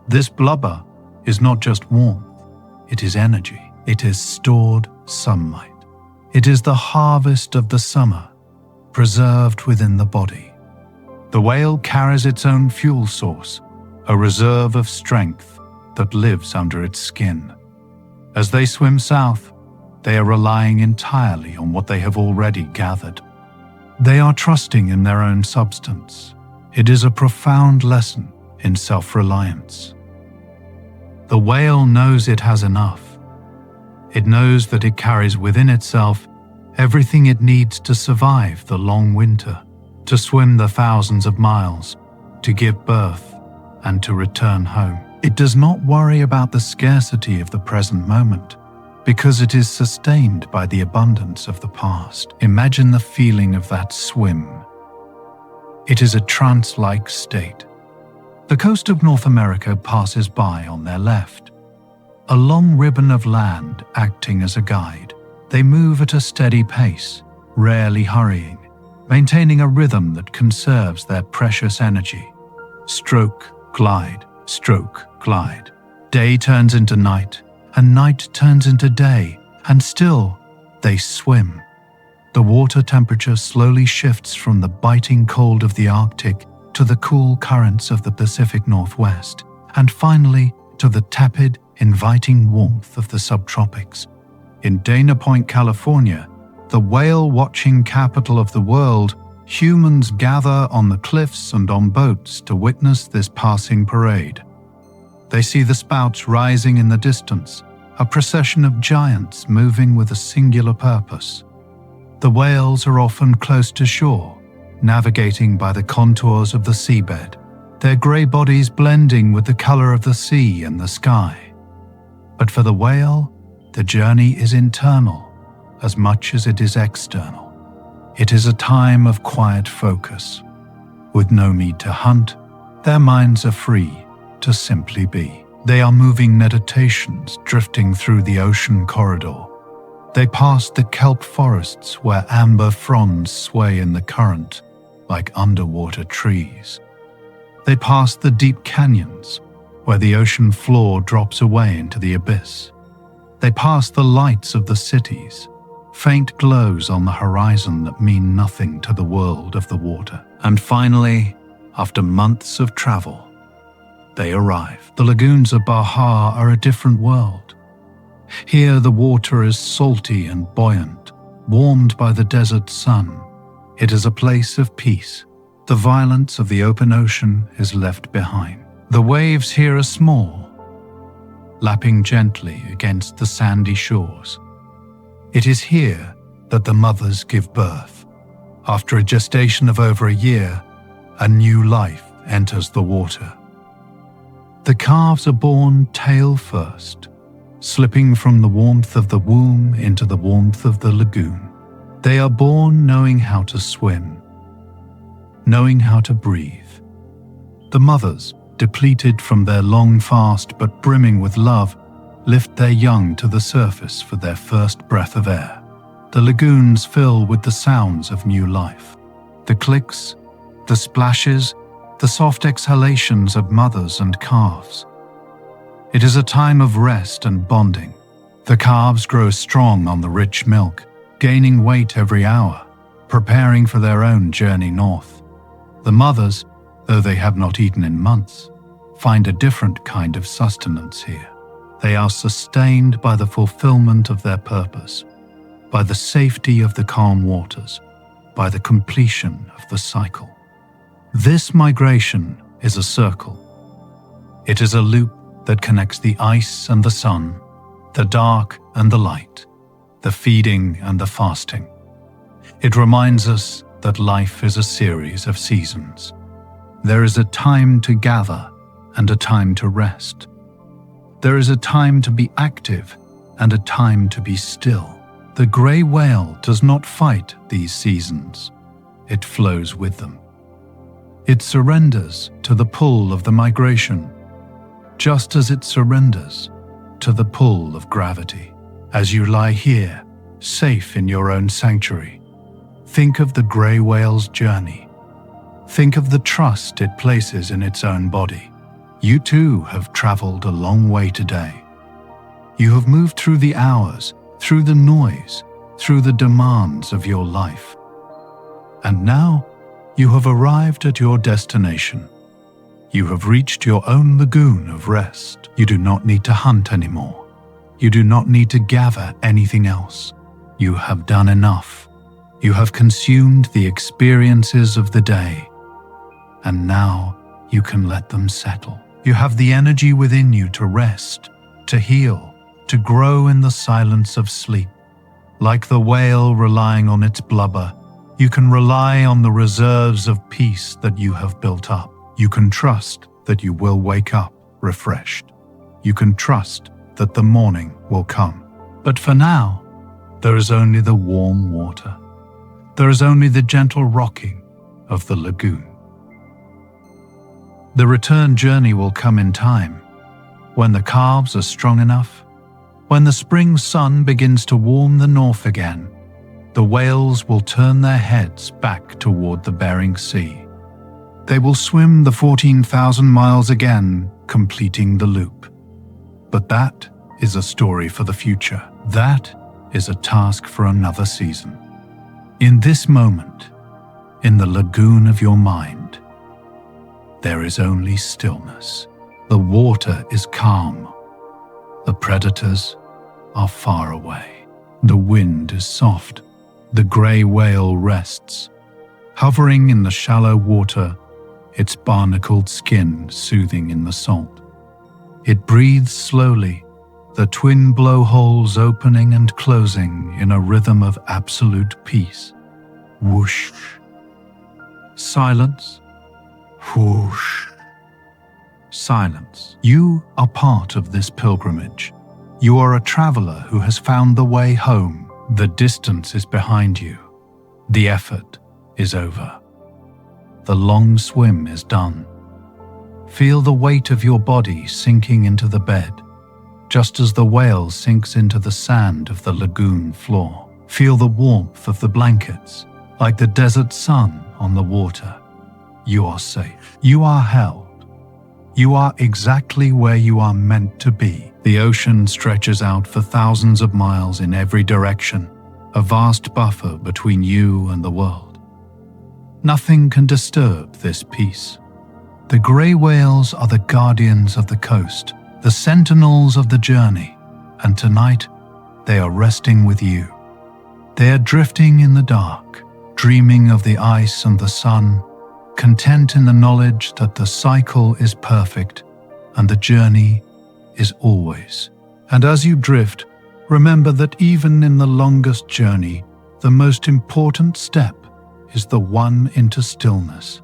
This blubber is not just warmth, it is energy. It is stored sunlight. It is the harvest of the summer, preserved within the body. The whale carries its own fuel source, a reserve of strength that lives under its skin. As they swim south, they are relying entirely on what they have already gathered. They are trusting in their own substance. It is a profound lesson in self-reliance. The whale knows it has enough. It knows that it carries within itself everything it needs to survive the long winter, to swim the thousands of miles, to give birth, and to return home. It does not worry about the scarcity of the present moment, because it is sustained by the abundance of the past. Imagine the feeling of that swim. It is a trance-like state. The coast of North America passes by on their left. A long ribbon of land acting as a guide. They move at a steady pace, rarely hurrying, maintaining a rhythm that conserves their precious energy. Stroke, glide, stroke, glide. Day turns into night, and night turns into day, and still they swim. The water temperature slowly shifts from the biting cold of the Arctic to the cool currents of the Pacific Northwest, and finally to the tepid, inviting warmth of the subtropics. In Dana Point, California, the whale-watching capital of the world, humans gather on the cliffs and on boats to witness this passing parade. They see the spouts rising in the distance, a procession of giants moving with a singular purpose. The whales are often close to shore, navigating by the contours of the seabed, their grey bodies blending with the colour of the sea and the sky. But for the whale, the journey is internal as much as it is external. It is a time of quiet focus. With no need to hunt, their minds are free to simply be. They are moving meditations drifting through the ocean corridor. They pass the kelp forests where amber fronds sway in the current like underwater trees. They pass the deep canyons where the ocean floor drops away into the abyss. They pass the lights of the cities, faint glows on the horizon that mean nothing to the world of the water. And finally, after months of travel, they arrive. The lagoons of Baja are a different world. Here the water is salty and buoyant, warmed by the desert sun. It is a place of peace. The violence of the open ocean is left behind. The waves here are small, lapping gently against the sandy shores. It is here that the mothers give birth. After a gestation of over a year, a new life enters the water. The calves are born tail first, slipping from the warmth of the womb into the warmth of the lagoon. They are born knowing how to swim, knowing how to breathe. The mothers, depleted from their long fast but brimming with love, lift their young to the surface for their first breath of air. The lagoons fill with the sounds of new life. The clicks, the splashes, the soft exhalations of mothers and calves. It is a time of rest and bonding. The calves grow strong on the rich milk, gaining weight every hour, preparing for their own journey north. The mothers, though they have not eaten in months, find a different kind of sustenance here. They are sustained by the fulfillment of their purpose, by the safety of the calm waters, by the completion of the cycle. This migration is a circle. It is a loop that connects the ice and the sun, the dark and the light, the feeding and the fasting. It reminds us that life is a series of seasons. There is a time to gather and a time to rest. There is a time to be active and a time to be still. The grey whale does not fight these seasons. It flows with them. It surrenders to the pull of the migration, just as it surrenders to the pull of gravity. As you lie here, safe in your own sanctuary, think of the grey whale's journey. Think of the trust it places in its own body. You too have traveled a long way today. You have moved through the hours, through the noise, through the demands of your life. And now you have arrived at your destination. You have reached your own lagoon of rest. You do not need to hunt anymore. You do not need to gather anything else. You have done enough. You have consumed the experiences of the day. And now you can let them settle. You have the energy within you to rest, to heal, to grow in the silence of sleep. Like the whale relying on its blubber, you can rely on the reserves of peace that you have built up. You can trust that you will wake up refreshed. You can trust that the morning will come. But for now, there is only the warm water. There is only the gentle rocking of the lagoon. The return journey will come in time, when the calves are strong enough, when the spring sun begins to warm the north again. The whales will turn their heads back toward the Bering Sea. They will swim the 14,000 miles again, completing the loop. But that is a story for the future. That is a task for another season. In this moment, in the lagoon of your mind, there is only stillness. The water is calm. The predators are far away. The wind is soft. The grey whale rests, hovering in the shallow water, its barnacled skin soothing in the salt. It breathes slowly, the twin blowholes opening and closing in a rhythm of absolute peace. Whoosh. Silence. Whoosh. Silence. You are part of this pilgrimage. You are a traveler who has found the way home. The distance is behind you. The effort is over. The long swim is done. Feel the weight of your body sinking into the bed, just as the whale sinks into the sand of the lagoon floor. Feel the warmth of the blankets, like the desert sun on the water. You are safe. You are held. You are exactly where you are meant to be. The ocean stretches out for thousands of miles in every direction, a vast buffer between you and the world. Nothing can disturb this peace. The grey whales are the guardians of the coast, the sentinels of the journey, and tonight they are resting with you. They are drifting in the dark, dreaming of the ice and the sun, content in the knowledge that the cycle is perfect and the journey is always. And as you drift, remember that even in the longest journey, the most important step is the one into stillness.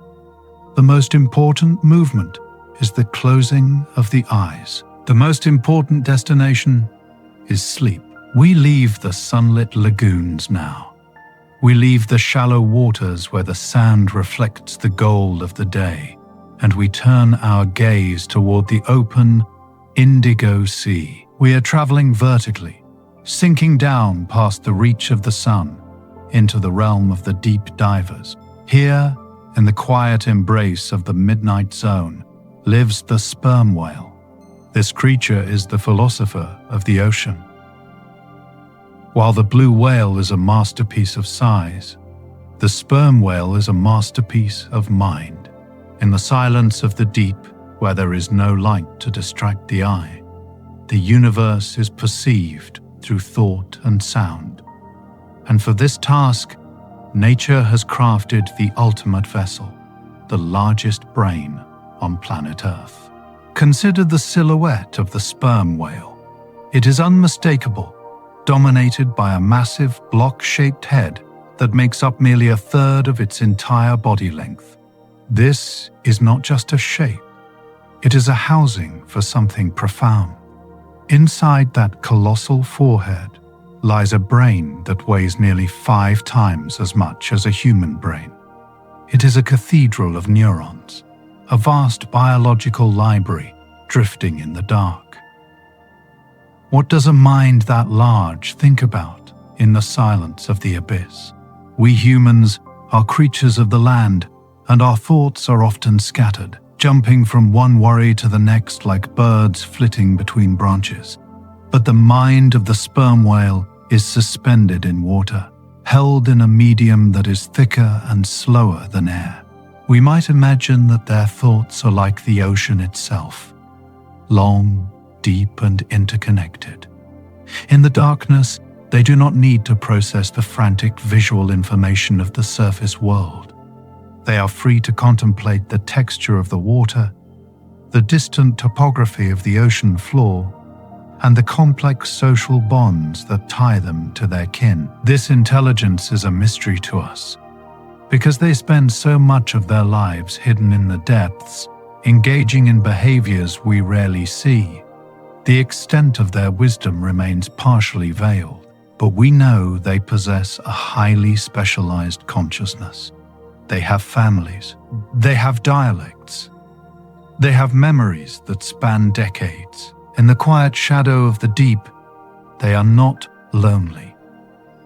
The most important movement is the closing of the eyes. The most important destination is sleep. We leave the sunlit lagoons now. We leave the shallow waters where the sand reflects the gold of the day, and we turn our gaze toward the open, indigo sea. We are traveling vertically, sinking down past the reach of the sun, into the realm of the deep divers. Here, in the quiet embrace of the midnight zone, lives the sperm whale. This creature is the philosopher of the ocean. While the blue whale is a masterpiece of size, the sperm whale is a masterpiece of mind. In the silence of the deep, where there is no light to distract the eye, the universe is perceived through thought and sound. And for this task, nature has crafted the ultimate vessel, the largest brain on planet Earth. Consider the silhouette of the sperm whale. It is unmistakable, dominated by a massive block-shaped head that makes up merely a third of its entire body length. This is not just a shape. It is a housing for something profound. Inside that colossal forehead lies a brain that weighs nearly 5 times as much as a human brain. It is a cathedral of neurons, a vast biological library drifting in the dark. What does a mind that large think about in the silence of the abyss? We humans are creatures of the land, and our thoughts are often scattered. jumping from one worry to the next like birds flitting between branches. But the mind of the sperm whale is suspended in water, held in a medium that is thicker and slower than air. We might imagine that their thoughts are like the ocean itself, long, deep, and interconnected. In the darkness, they do not need to process the frantic visual information of the surface world. They are free to contemplate the texture of the water, the distant topography of the ocean floor, and the complex social bonds that tie them to their kin. This intelligence is a mystery to us, because they spend so much of their lives hidden in the depths, engaging in behaviors we rarely see. The extent of their wisdom remains partially veiled, but we know they possess a highly specialized consciousness. They have families, they have dialects, they have memories that span decades. In the quiet shadow of the deep, they are not lonely.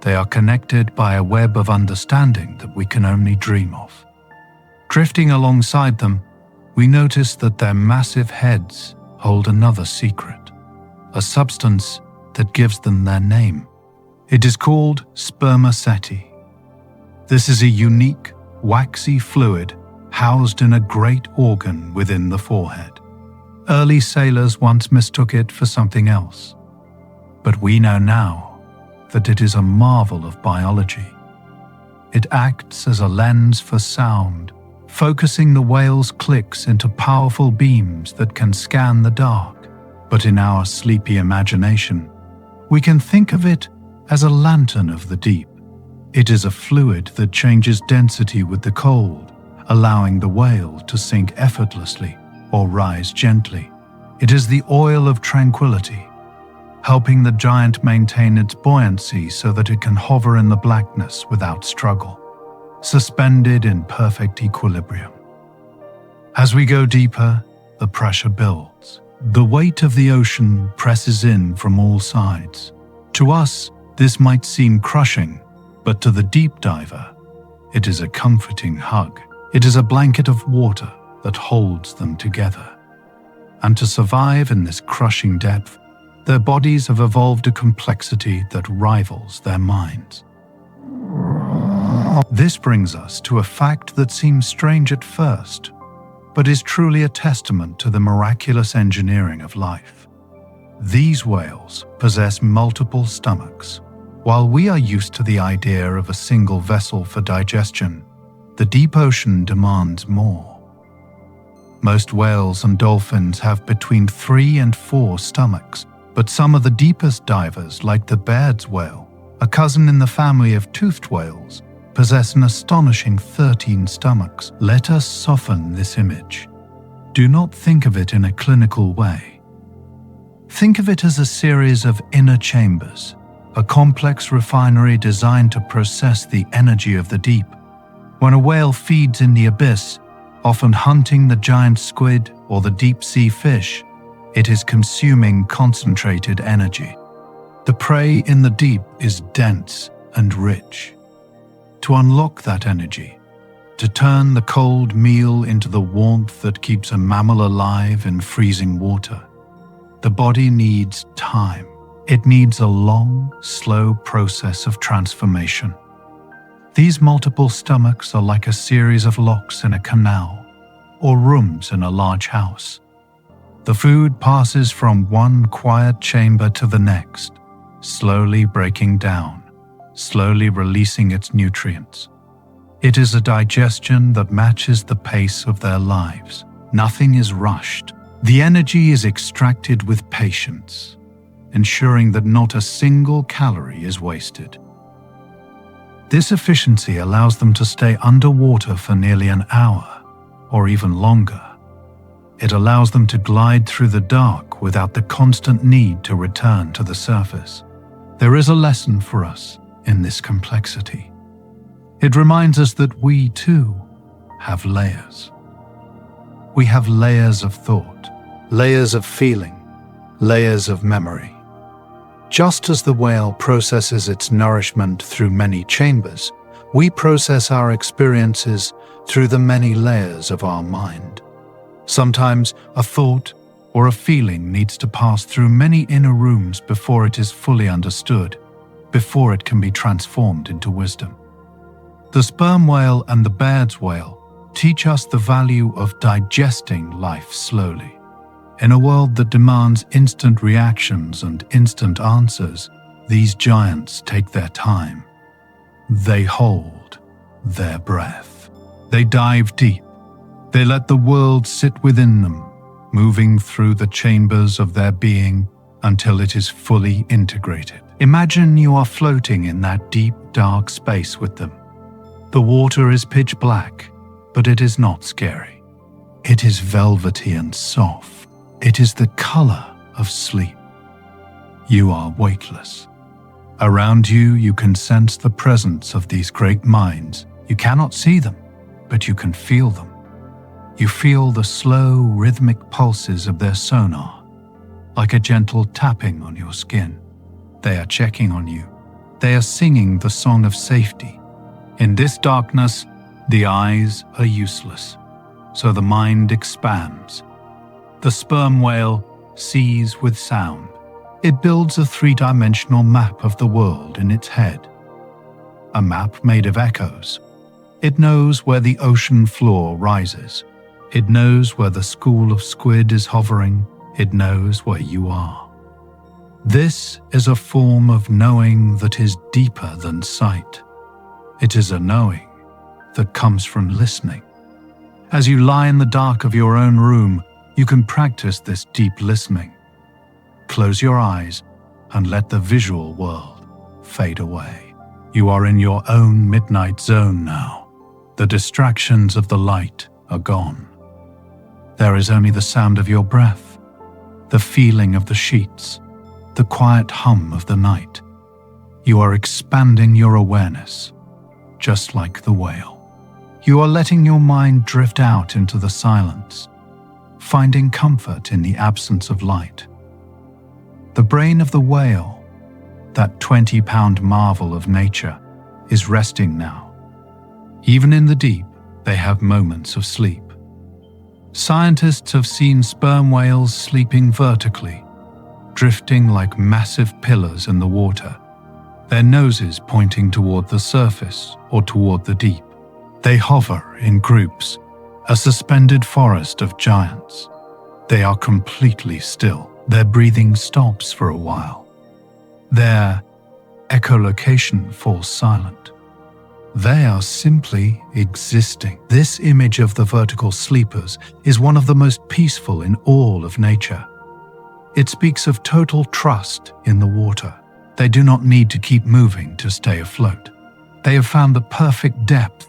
They are connected by a web of understanding that we can only dream of. Drifting alongside them, we notice that their massive heads hold another secret, a substance that gives them their name. It is called spermaceti. This is a unique, waxy fluid housed in a great organ within the forehead. Early sailors once mistook it for something else, but we know now that it is a marvel of biology. It acts as a lens for sound, focusing the whale's clicks into powerful beams that can scan the dark. But in our sleepy imagination, we can think of it as a lantern of the deep. It is a fluid that changes density with the cold, allowing the whale to sink effortlessly or rise gently. It is the oil of tranquility, helping the giant maintain its buoyancy so that it can hover in the blackness without struggle, suspended in perfect equilibrium. As we go deeper, the pressure builds. The weight of the ocean presses in from all sides. To us, this might seem crushing, but to the deep diver, it is a comforting hug. It is a blanket of water that holds them together. And to survive in this crushing depth, their bodies have evolved a complexity that rivals their minds. This brings us to a fact that seems strange at first, but is truly a testament to the miraculous engineering of life. These whales possess multiple stomachs. While we are used to the idea of a single vessel for digestion, the deep ocean demands more. Most whales and dolphins have between 3 and 4 stomachs, but some of the deepest divers, like the Baird's whale, a cousin in the family of toothed whales, possess an astonishing 13 stomachs. Let us soften this image. Do not think of it in a clinical way. Think of it as a series of inner chambers, a complex refinery designed to process the energy of the deep. When a whale feeds in the abyss, often hunting the giant squid or the deep-sea fish, it is consuming concentrated energy. The prey in the deep is dense and rich. To unlock that energy, to turn the cold meal into the warmth that keeps a mammal alive in freezing water, the body needs time. It needs a long, slow process of transformation. These multiple stomachs are like a series of locks in a canal or rooms in a large house. The food passes from one quiet chamber to the next, slowly breaking down, slowly releasing its nutrients. It is a digestion that matches the pace of their lives. Nothing is rushed. The energy is extracted with patience, ensuring that not a single calorie is wasted. This efficiency allows them to stay underwater for nearly an hour, or even longer. It allows them to glide through the dark without the constant need to return to the surface. There is a lesson for us in this complexity. It reminds us that we, too, have layers. We have layers of thought, layers of feeling, layers of memory. Just as the whale processes its nourishment through many chambers, we process our experiences through the many layers of our mind. Sometimes a thought or a feeling needs to pass through many inner rooms before it is fully understood, before it can be transformed into wisdom. The sperm whale and the Baird's whale teach us the value of digesting life slowly. In a world that demands instant reactions and instant answers, these giants take their time. They hold their breath. They dive deep. They let the world sit within them, moving through the chambers of their being until it is fully integrated. Imagine you are floating in that deep, dark space with them. The water is pitch black, but it is not scary. It is velvety and soft. It is the color of sleep. You are weightless. Around you, you can sense the presence of these great minds. You cannot see them, but you can feel them. You feel the slow, rhythmic pulses of their sonar, like a gentle tapping on your skin. They are checking on you. They are singing the song of safety. In this darkness, the eyes are useless, so the mind expands. The sperm whale sees with sound. It builds a three-dimensional map of the world in its head. A map made of echoes. It knows where the ocean floor rises. It knows where the school of squid is hovering. It knows where you are. This is a form of knowing that is deeper than sight. It is a knowing that comes from listening. As you lie in the dark of your own room, you can practice this deep listening. Close your eyes and let the visual world fade away. You are in your own midnight zone now. The distractions of the light are gone. There is only the sound of your breath, the feeling of the sheets, the quiet hum of the night. You are expanding your awareness, just like the whale. You are letting your mind drift out into the silence, finding comfort in the absence of light. The brain of the whale, that 20-pound marvel of nature, is resting now. Even in the deep, they have moments of sleep. Scientists have seen sperm whales sleeping vertically, drifting like massive pillars in the water, their noses pointing toward the surface or toward the deep. They hover in groups, a suspended forest of giants. They are completely still. Their breathing stops for a while. Their echolocation falls silent. They are simply existing. This image of the vertical sleepers is one of the most peaceful in all of nature. It speaks of total trust in the water. They do not need to keep moving to stay afloat. They have found the perfect depth,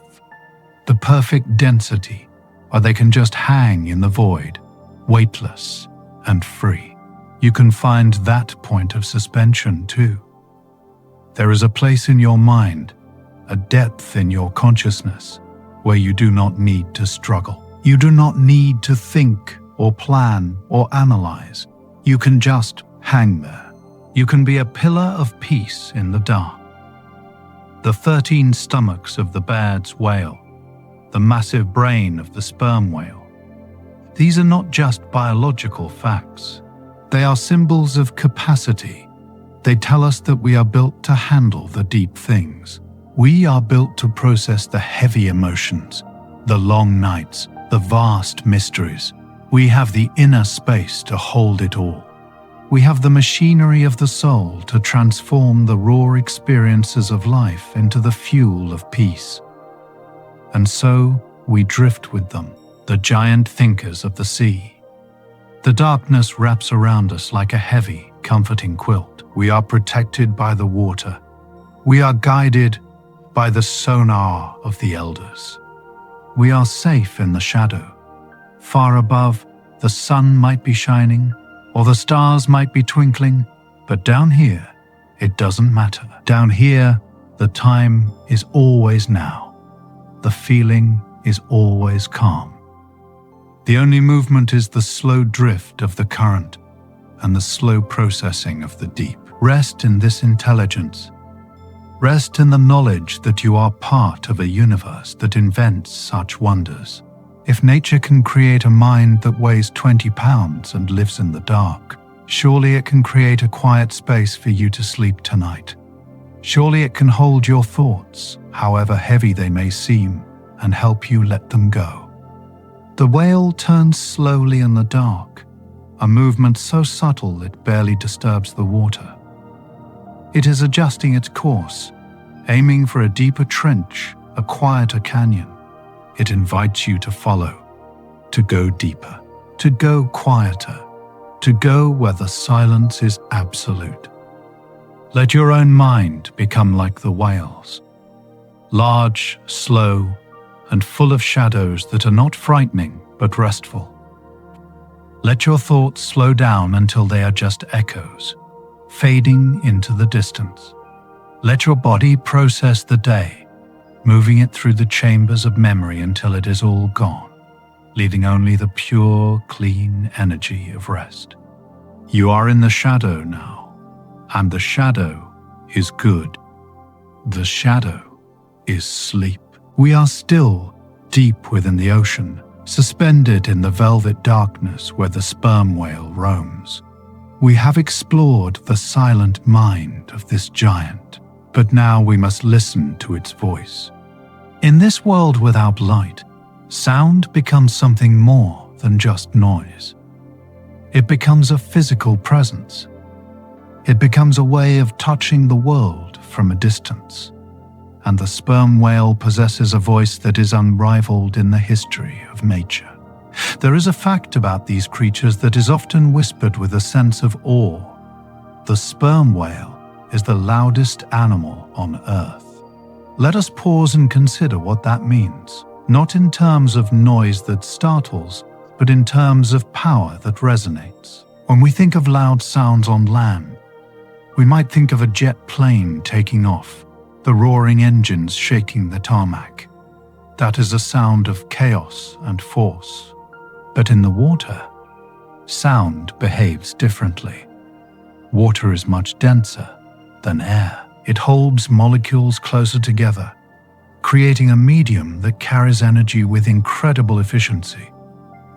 the perfect density, or they can just hang in the void, weightless and free. You can find that point of suspension too. There is a place in your mind, a depth in your consciousness, where you do not need to struggle. You do not need to think or plan or analyze. You can just hang there. You can be a pillar of peace in the dark. The 13 stomachs of the Baird's whale, the massive brain of the sperm whale. These are not just biological facts. They are symbols of capacity. They tell us that we are built to handle the deep things. We are built to process the heavy emotions, the long nights, the vast mysteries. We have the inner space to hold it all. We have the machinery of the soul to transform the raw experiences of life into the fuel of peace. And so we drift with them, the giant thinkers of the sea. The darkness wraps around us like a heavy, comforting quilt. We are protected by the water. We are guided by the sonar of the elders. We are safe in the shadow. Far above, the sun might be shining, or the stars might be twinkling, but down here, it doesn't matter. Down here, the time is always now. The feeling is always calm. The only movement is the slow drift of the current and the slow processing of the deep. Rest in this intelligence. Rest in the knowledge that you are part of a universe that invents such wonders. If nature can create a mind that weighs 20 pounds and lives in the dark, surely it can create a quiet space for you to sleep tonight. Surely it can hold your thoughts, however heavy they may seem, and help you let them go. The whale turns slowly in the dark, a movement so subtle it barely disturbs the water. It is adjusting its course, aiming for a deeper trench, a quieter canyon. It invites you to follow, to go deeper, to go quieter, to go where the silence is absolute. Let your own mind become like the whale's, large, slow, and full of shadows that are not frightening but restful. Let your thoughts slow down until they are just echoes, fading into the distance. Let your body process the day, moving it through the chambers of memory until it is all gone, leaving only the pure, clean energy of rest. You are in the shadow now, and the shadow is good. The shadow is sleep. We are still deep within the ocean, suspended in the velvet darkness where the sperm whale roams. We have explored the silent mind of this giant, but now we must listen to its voice. In this world without light, sound becomes something more than just noise. It becomes a physical presence. It becomes a way of touching the world from a distance. And the sperm whale possesses a voice that is unrivaled in the history of nature. There is a fact about these creatures that is often whispered with a sense of awe. The sperm whale is the loudest animal on Earth. Let us pause and consider what that means, not in terms of noise that startles, but in terms of power that resonates. When we think of loud sounds on land, we might think of a jet plane taking off, the roaring engines shaking the tarmac. That is a sound of chaos and force. But in the water, sound behaves differently. Water is much denser than air. It holds molecules closer together, creating a medium that carries energy with incredible efficiency.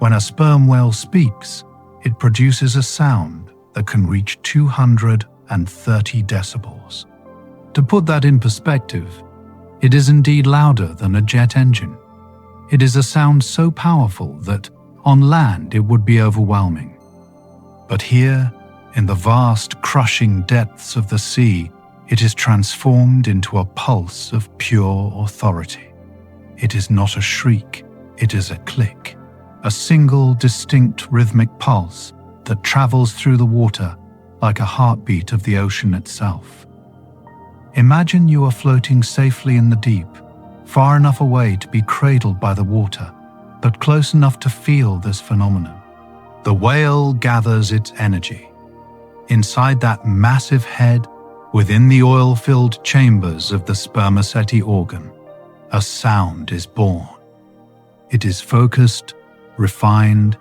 When a sperm whale speaks, it produces a sound that can reach 230 decibels. To put that in perspective, it is indeed louder than a jet engine. It is a sound so powerful that on land it would be overwhelming. But here, in the vast, crushing depths of the sea, it is transformed into a pulse of pure authority. It is not a shriek, it is a click, a single, distinct rhythmic pulse that travels through the water like a heartbeat of the ocean itself. Imagine you are floating safely in the deep, far enough away to be cradled by the water, but close enough to feel this phenomenon. The whale gathers its energy. Inside that massive head, within the oil-filled chambers of the spermaceti organ, a sound is born. It is focused, refined,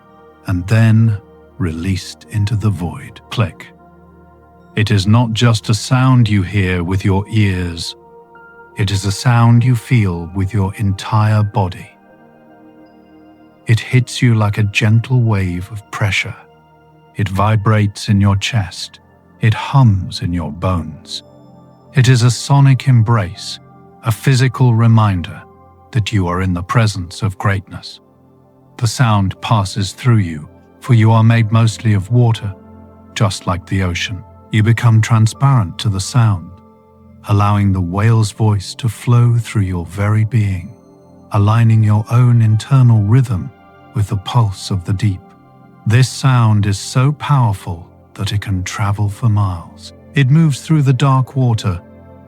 and then released into the void. Click. It is not just a sound you hear with your ears. It is a sound you feel with your entire body. It hits you like a gentle wave of pressure. It vibrates in your chest. It hums in your bones. It is a sonic embrace, a physical reminder that you are in the presence of greatness. The sound passes through you, for you are made mostly of water, just like the ocean. You become transparent to the sound, allowing the whale's voice to flow through your very being, aligning your own internal rhythm with the pulse of the deep. This sound is so powerful that it can travel for miles. It moves through the dark water,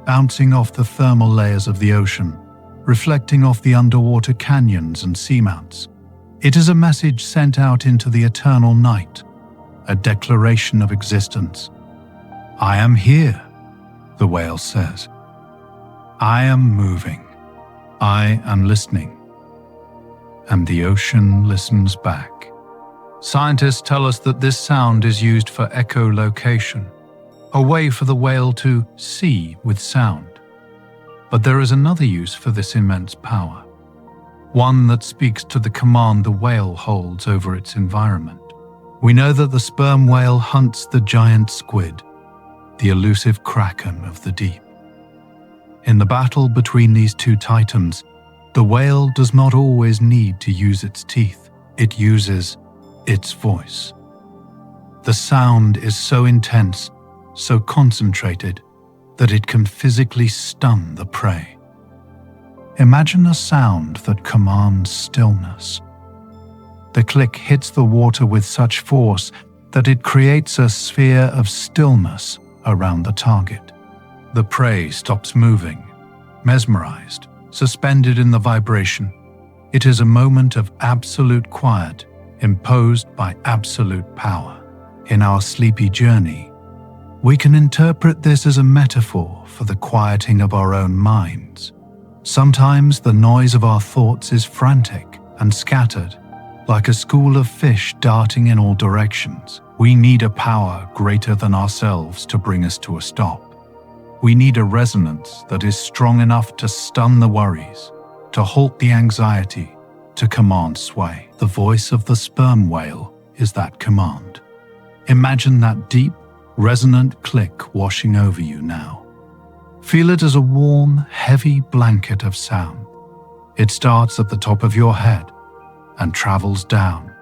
bouncing off the thermal layers of the ocean, reflecting off the underwater canyons and seamounts. It is a message sent out into the eternal night, a declaration of existence. I am here, the whale says. I am moving. I am listening. And the ocean listens back. Scientists tell us that this sound is used for echolocation, a way for the whale to see with sound. But there is another use for this immense power. one that speaks to the command the whale holds over its environment. We know that the sperm whale hunts the giant squid, the elusive kraken of the deep. In the battle between these two titans, the whale does not always need to use its teeth. It uses its voice. The sound is so intense, so concentrated, that it can physically stun the prey. Imagine a sound that commands stillness. The click hits the water with such force that it creates a sphere of stillness around the target. The prey stops moving, mesmerized, suspended in the vibration. It is a moment of absolute quiet, imposed by absolute power. In our sleepy journey, we can interpret this as a metaphor for the quieting of our own minds. Sometimes the noise of our thoughts is frantic and scattered, like a school of fish darting in all directions. We need a power greater than ourselves to bring us to a stop. We need a resonance that is strong enough to stun the worries, to halt the anxiety, to command sway. The voice of the sperm whale is that command. Imagine that deep, resonant click washing over you now. Feel it as a warm, heavy blanket of sound. It starts at the top of your head and travels down,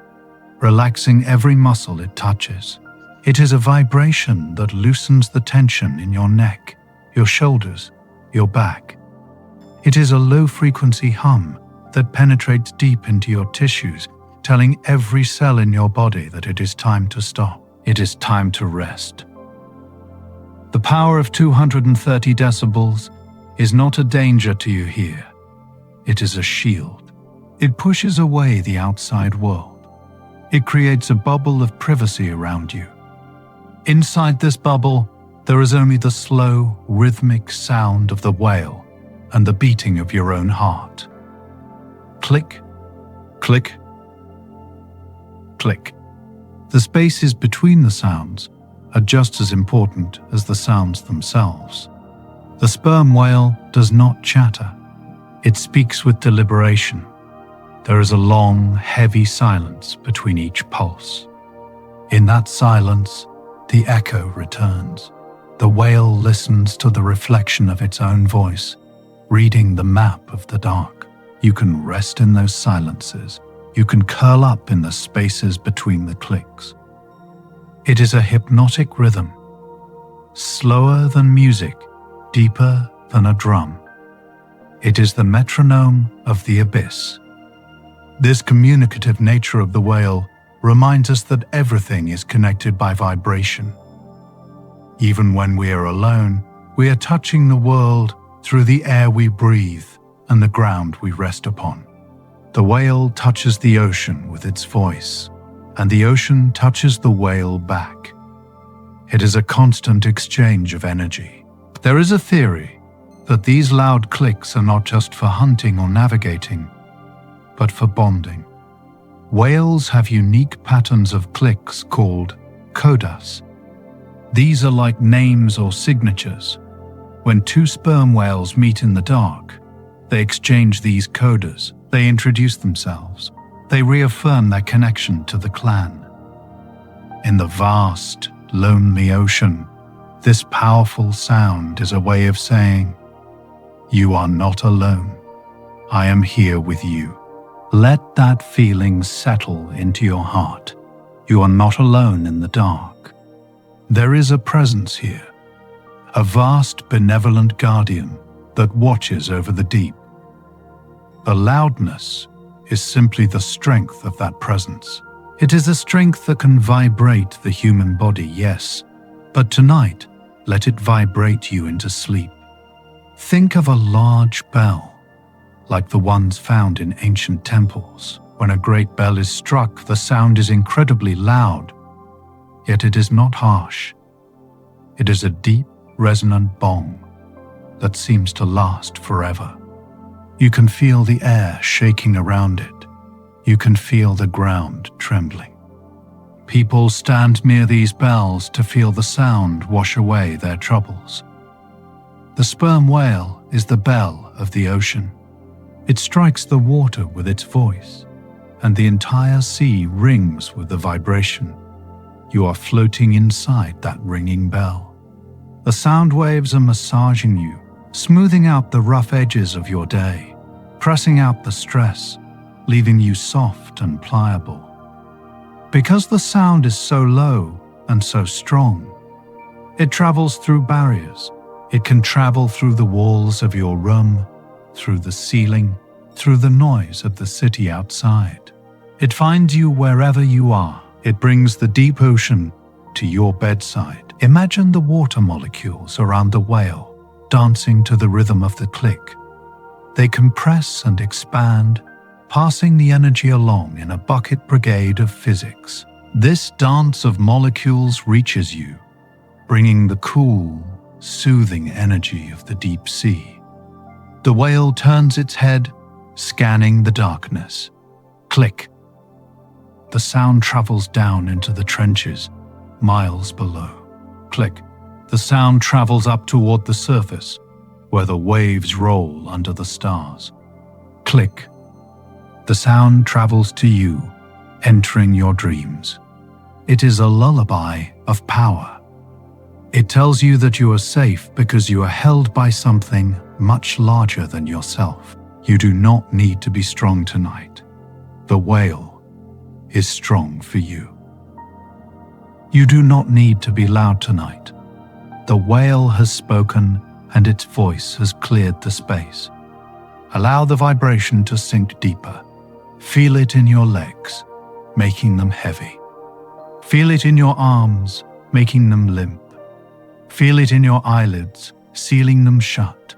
relaxing every muscle it touches. It is a vibration that loosens the tension in your neck, your shoulders, your back. It is a low-frequency hum that penetrates deep into your tissues, telling every cell in your body that it is time to stop. It is time to rest. The power of 230 decibels is not a danger to you here. It is a shield. It pushes away the outside world. It creates a bubble of privacy around you. Inside this bubble, there is only the slow, rhythmic sound of the whale and the beating of your own heart. Click, click, click. The spaces between the sounds are just as important as the sounds themselves. The sperm whale does not chatter. It speaks with deliberation. There is a long, heavy silence between each pulse. In that silence, the echo returns. The whale listens to the reflection of its own voice, reading the map of the dark. You can rest in those silences. You can curl up in the spaces between the clicks. It is a hypnotic rhythm, slower than music, deeper than a drum. It is the metronome of the abyss. This communicative nature of the whale reminds us that everything is connected by vibration. Even when we are alone, we are touching the world through the air we breathe and the ground we rest upon. The whale touches the ocean with its voice, and the ocean touches the whale back. It is a constant exchange of energy. There is a theory that these loud clicks are not just for hunting or navigating, but for bonding. Whales have unique patterns of clicks called codas. These are like names or signatures. When two sperm whales meet in the dark, they exchange these codas. They introduce themselves. They reaffirm their connection to the clan. In the vast, lonely ocean, this powerful sound is a way of saying, "You are not alone. I am here with you." Let that feeling settle into your heart. You are not alone in the dark. There is a presence here, a vast, benevolent guardian that watches over the deep. The loudness is simply the strength of that presence. It is a strength that can vibrate the human body, yes, but tonight, let it vibrate you into sleep. Think of a large bell, like the ones found in ancient temples. When a great bell is struck, the sound is incredibly loud, yet it is not harsh. It is a deep, resonant bong that seems to last forever. You can feel the air shaking around it. You can feel the ground trembling. People stand near these bells to feel the sound wash away their troubles. The sperm whale is the bell of the ocean. It strikes the water with its voice, and the entire sea rings with the vibration. You are floating inside that ringing bell. The sound waves are massaging you, smoothing out the rough edges of your day, pressing out the stress, leaving you soft and pliable. Because the sound is so low and so strong, it travels through barriers. It can travel through the walls of your room, through the ceiling, through the noise of the city outside. It finds you wherever you are. It brings the deep ocean to your bedside. Imagine the water molecules around the whale dancing to the rhythm of the click. They compress and expand, passing the energy along in a bucket brigade of physics. This dance of molecules reaches you, bringing the cool, soothing energy of the deep sea. The whale turns its head, scanning the darkness. Click. The sound travels down into the trenches, miles below. Click. The sound travels up toward the surface, where the waves roll under the stars. Click. The sound travels to you, entering your dreams. It is a lullaby of power. It tells you that you are safe because you are held by something much larger than yourself. You do not need to be strong tonight. The whale is strong for you. You do not need to be loud tonight. The whale has spoken and its voice has cleared the space. Allow the vibration to sink deeper. Feel it in your legs, making them heavy. Feel it in your arms, making them limp. Feel it in your eyelids, sealing them shut.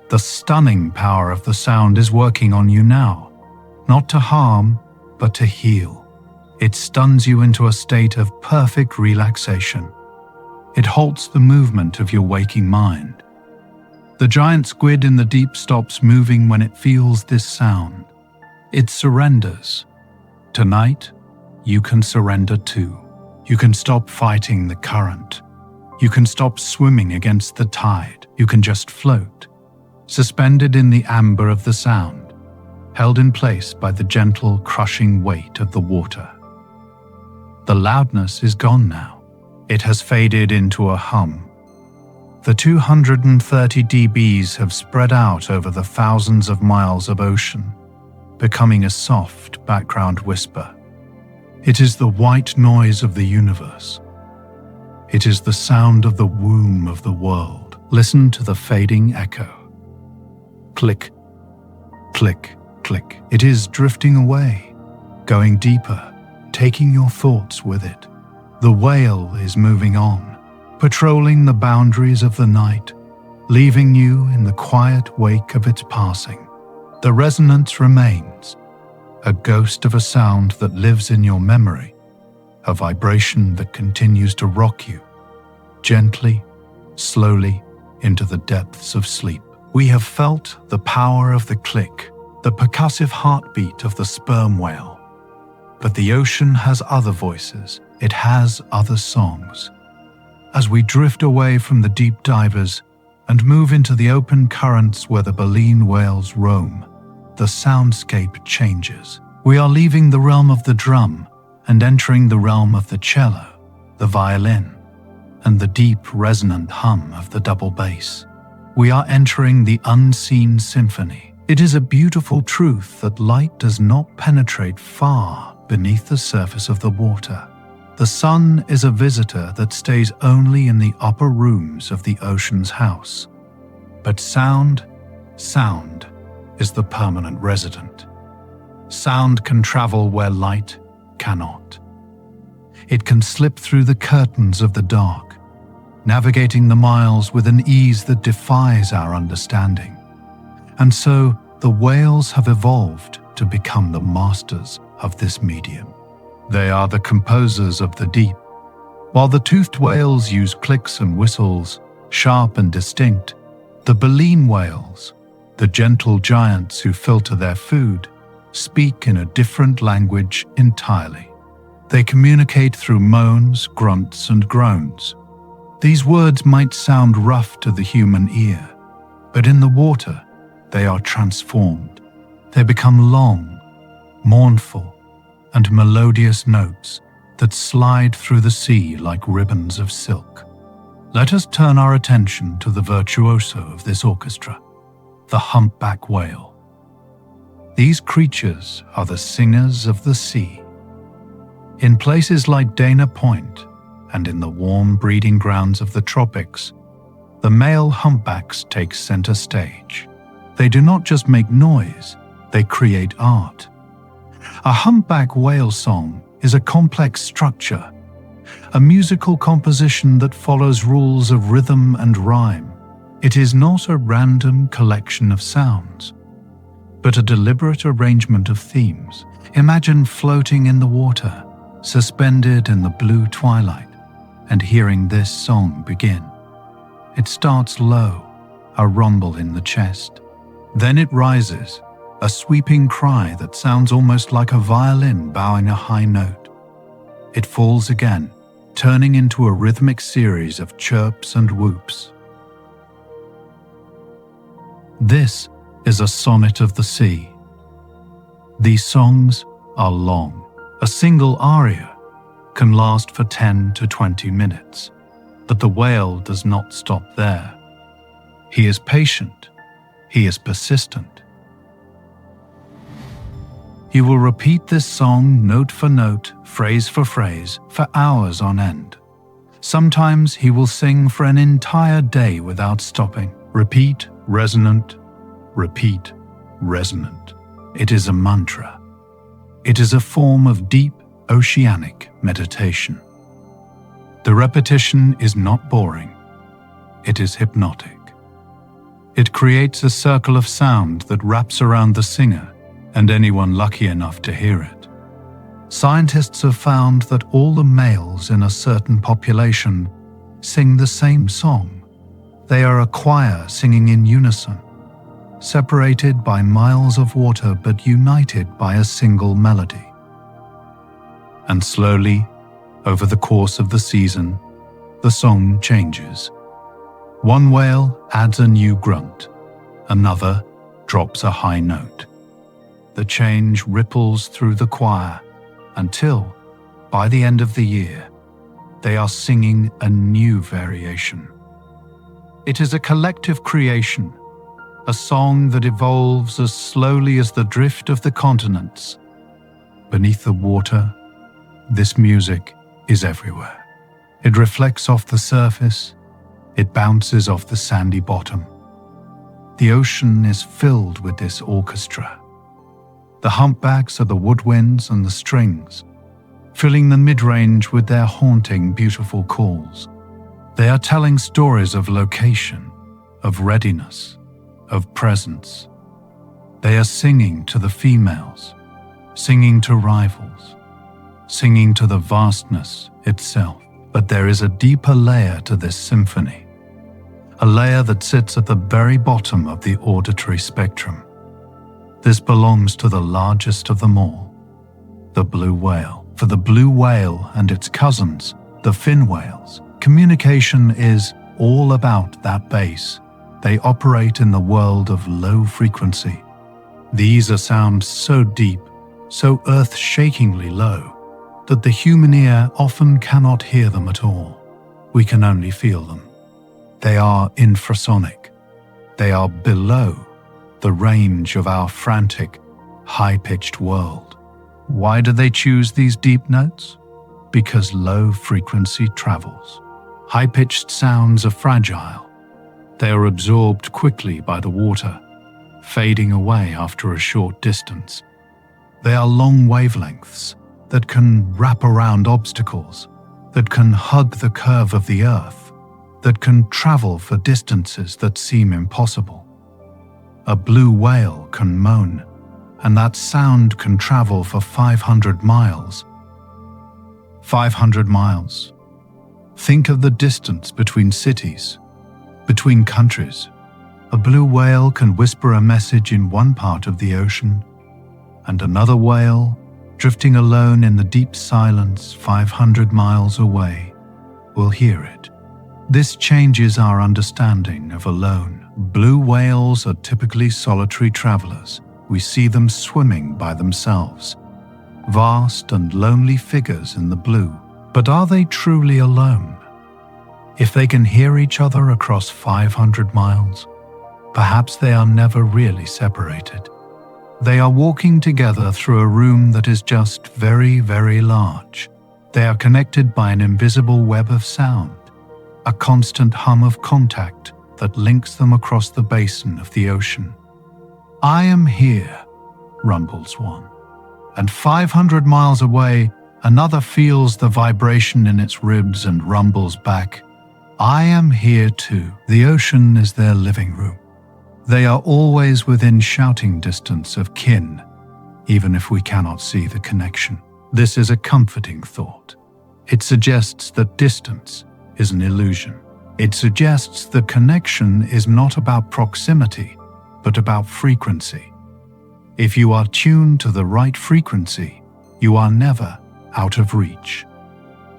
The stunning power of the sound is working on you now, not to harm, but to heal. It stuns you into a state of perfect relaxation. It halts the movement of your waking mind. The giant squid in the deep stops moving when it feels this sound. It surrenders. Tonight, you can surrender too. You can stop fighting the current. You can stop swimming against the tide. You can just float, suspended in the amber of the sound, held in place by the gentle, crushing weight of the water. The loudness is gone now. It has faded into a hum. The 230 dBs have spread out over the thousands of miles of ocean, becoming a soft background whisper. It is the white noise of the universe. It is the sound of the womb of the world. Listen to the fading echo. Click, click, click. It is drifting away, going deeper, taking your thoughts with it. The whale is moving on, patrolling the boundaries of the night, leaving you in the quiet wake of its passing. The resonance remains, a ghost of a sound that lives in your memory, a vibration that continues to rock you, gently, slowly, into the depths of sleep. We have felt the power of the click, the percussive heartbeat of the sperm whale. But the ocean has other voices. It has other songs. As we drift away from the deep divers and move into the open currents where the baleen whales roam, the soundscape changes. We are leaving the realm of the drum and entering the realm of the cello, the violin, and the deep resonant hum of the double bass. We are entering the unseen symphony. It is a beautiful truth that light does not penetrate far beneath the surface of the water. The sun is a visitor that stays only in the upper rooms of the ocean's house. But sound is the permanent resident. Sound can travel where light cannot. It can slip through the curtains of the dark, navigating the miles with an ease that defies our understanding. And so the whales have evolved to become the masters of this medium. They are the composers of the deep. While the toothed whales use clicks and whistles, sharp and distinct, the baleen whales, the gentle giants who filter their food, speak in a different language entirely. They communicate through moans, grunts, and groans. These words might sound rough to the human ear, but in the water, they are transformed. They become long, mournful, and melodious notes that slide through the sea like ribbons of silk. Let us turn our attention to the virtuoso of this orchestra, the humpback whale. These creatures are the singers of the sea. In places like Dana Point and in the warm breeding grounds of the tropics, the male humpbacks take center stage. They do not just make noise, they create art. A humpback whale song is a complex structure, a musical composition that follows rules of rhythm and rhyme. It is not a random collection of sounds, but a deliberate arrangement of themes. Imagine floating in the water, suspended in the blue twilight, and hearing this song begin. It starts low, a rumble in the chest. Then it rises, a sweeping cry that sounds almost like a violin bowing a high note. It falls again, turning into a rhythmic series of chirps and whoops. This is a sonnet of the sea. These songs are long. A single aria can last for 10 to 20 minutes, but the whale does not stop there. He is patient. He is persistent. He will repeat this song note for note, phrase for phrase, for hours on end. Sometimes he will sing for an entire day without stopping. Repeat, resonant, repeat, resonant. It is a mantra. It is a form of deep, oceanic meditation. The repetition is not boring. It is hypnotic. It creates a circle of sound that wraps around the singer and anyone lucky enough to hear it. Scientists have found that all the males in a certain population sing the same song. They are a choir singing in unison, separated by miles of water but united by a single melody. And slowly, over the course of the season, the song changes. One whale adds a new grunt, another drops a high note. The change ripples through the choir until, by the end of the year, they are singing a new variation. It is a collective creation, a song that evolves as slowly as the drift of the continents. Beneath the water, this music is everywhere. It reflects off the surface, it bounces off the sandy bottom. The ocean is filled with this orchestra. The humpbacks are the woodwinds and the strings, filling the mid-range with their haunting, beautiful calls. They are telling stories of location, of readiness, of presence. They are singing to the females, singing to rivals, singing to the vastness itself. But there is a deeper layer to this symphony, a layer that sits at the very bottom of the auditory spectrum. This belongs to the largest of them all, the blue whale. For the blue whale and its cousins, the fin whales, communication is all about that base. They operate in the world of low frequency. These are sounds so deep, so earth-shakingly low, that the human ear often cannot hear them at all. We can only feel them. They are infrasonic. They are below the range of our frantic, high-pitched world. Why do they choose these deep notes? Because low frequency travels. High-pitched sounds are fragile. They are absorbed quickly by the water, fading away after a short distance. They are long wavelengths that can wrap around obstacles, that can hug the curve of the earth, that can travel for distances that seem impossible. A blue whale can moan, and that sound can travel for 500 miles. 500 miles. Think of the distance between cities, between countries. A blue whale can whisper a message in one part of the ocean, and another whale, drifting alone in the deep silence 500 miles away, will hear it. This changes our understanding of alone. Blue whales are typically solitary travelers. we see them swimming by themselves, vast and lonely figures in the blue. But are they truly alone? If they can hear each other across 500 miles, perhaps they are never really separated. They are walking together through a room that is just very, very large. They are connected by an invisible web of sound, a constant hum of contact that links them across the basin of the ocean. "I am here," rumbles one, and 500 miles away, another feels the vibration in its ribs and rumbles back, "I am here too." The ocean is their living room. They are always within shouting distance of kin, even if we cannot see the connection. This is a comforting thought. It suggests that distance is an illusion. It suggests that connection is not about proximity, but about frequency. If you are tuned to the right frequency, you are never out of reach.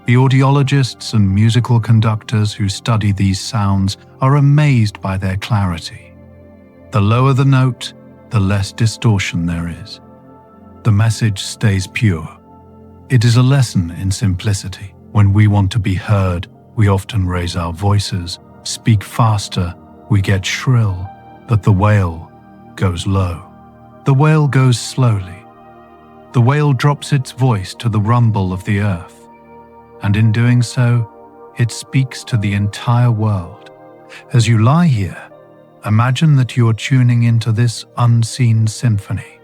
The audiologists and musical conductors who study these sounds are amazed by their clarity. The lower the note, the less distortion there is. The message stays pure. It is a lesson in simplicity. When we want to be heard, we often raise our voices, speak faster, we get shrill, but the whale goes low. The whale goes slowly. The whale drops its voice to the rumble of the earth, and in doing so, it speaks to the entire world. As you lie here, imagine that you are tuning into this unseen symphony.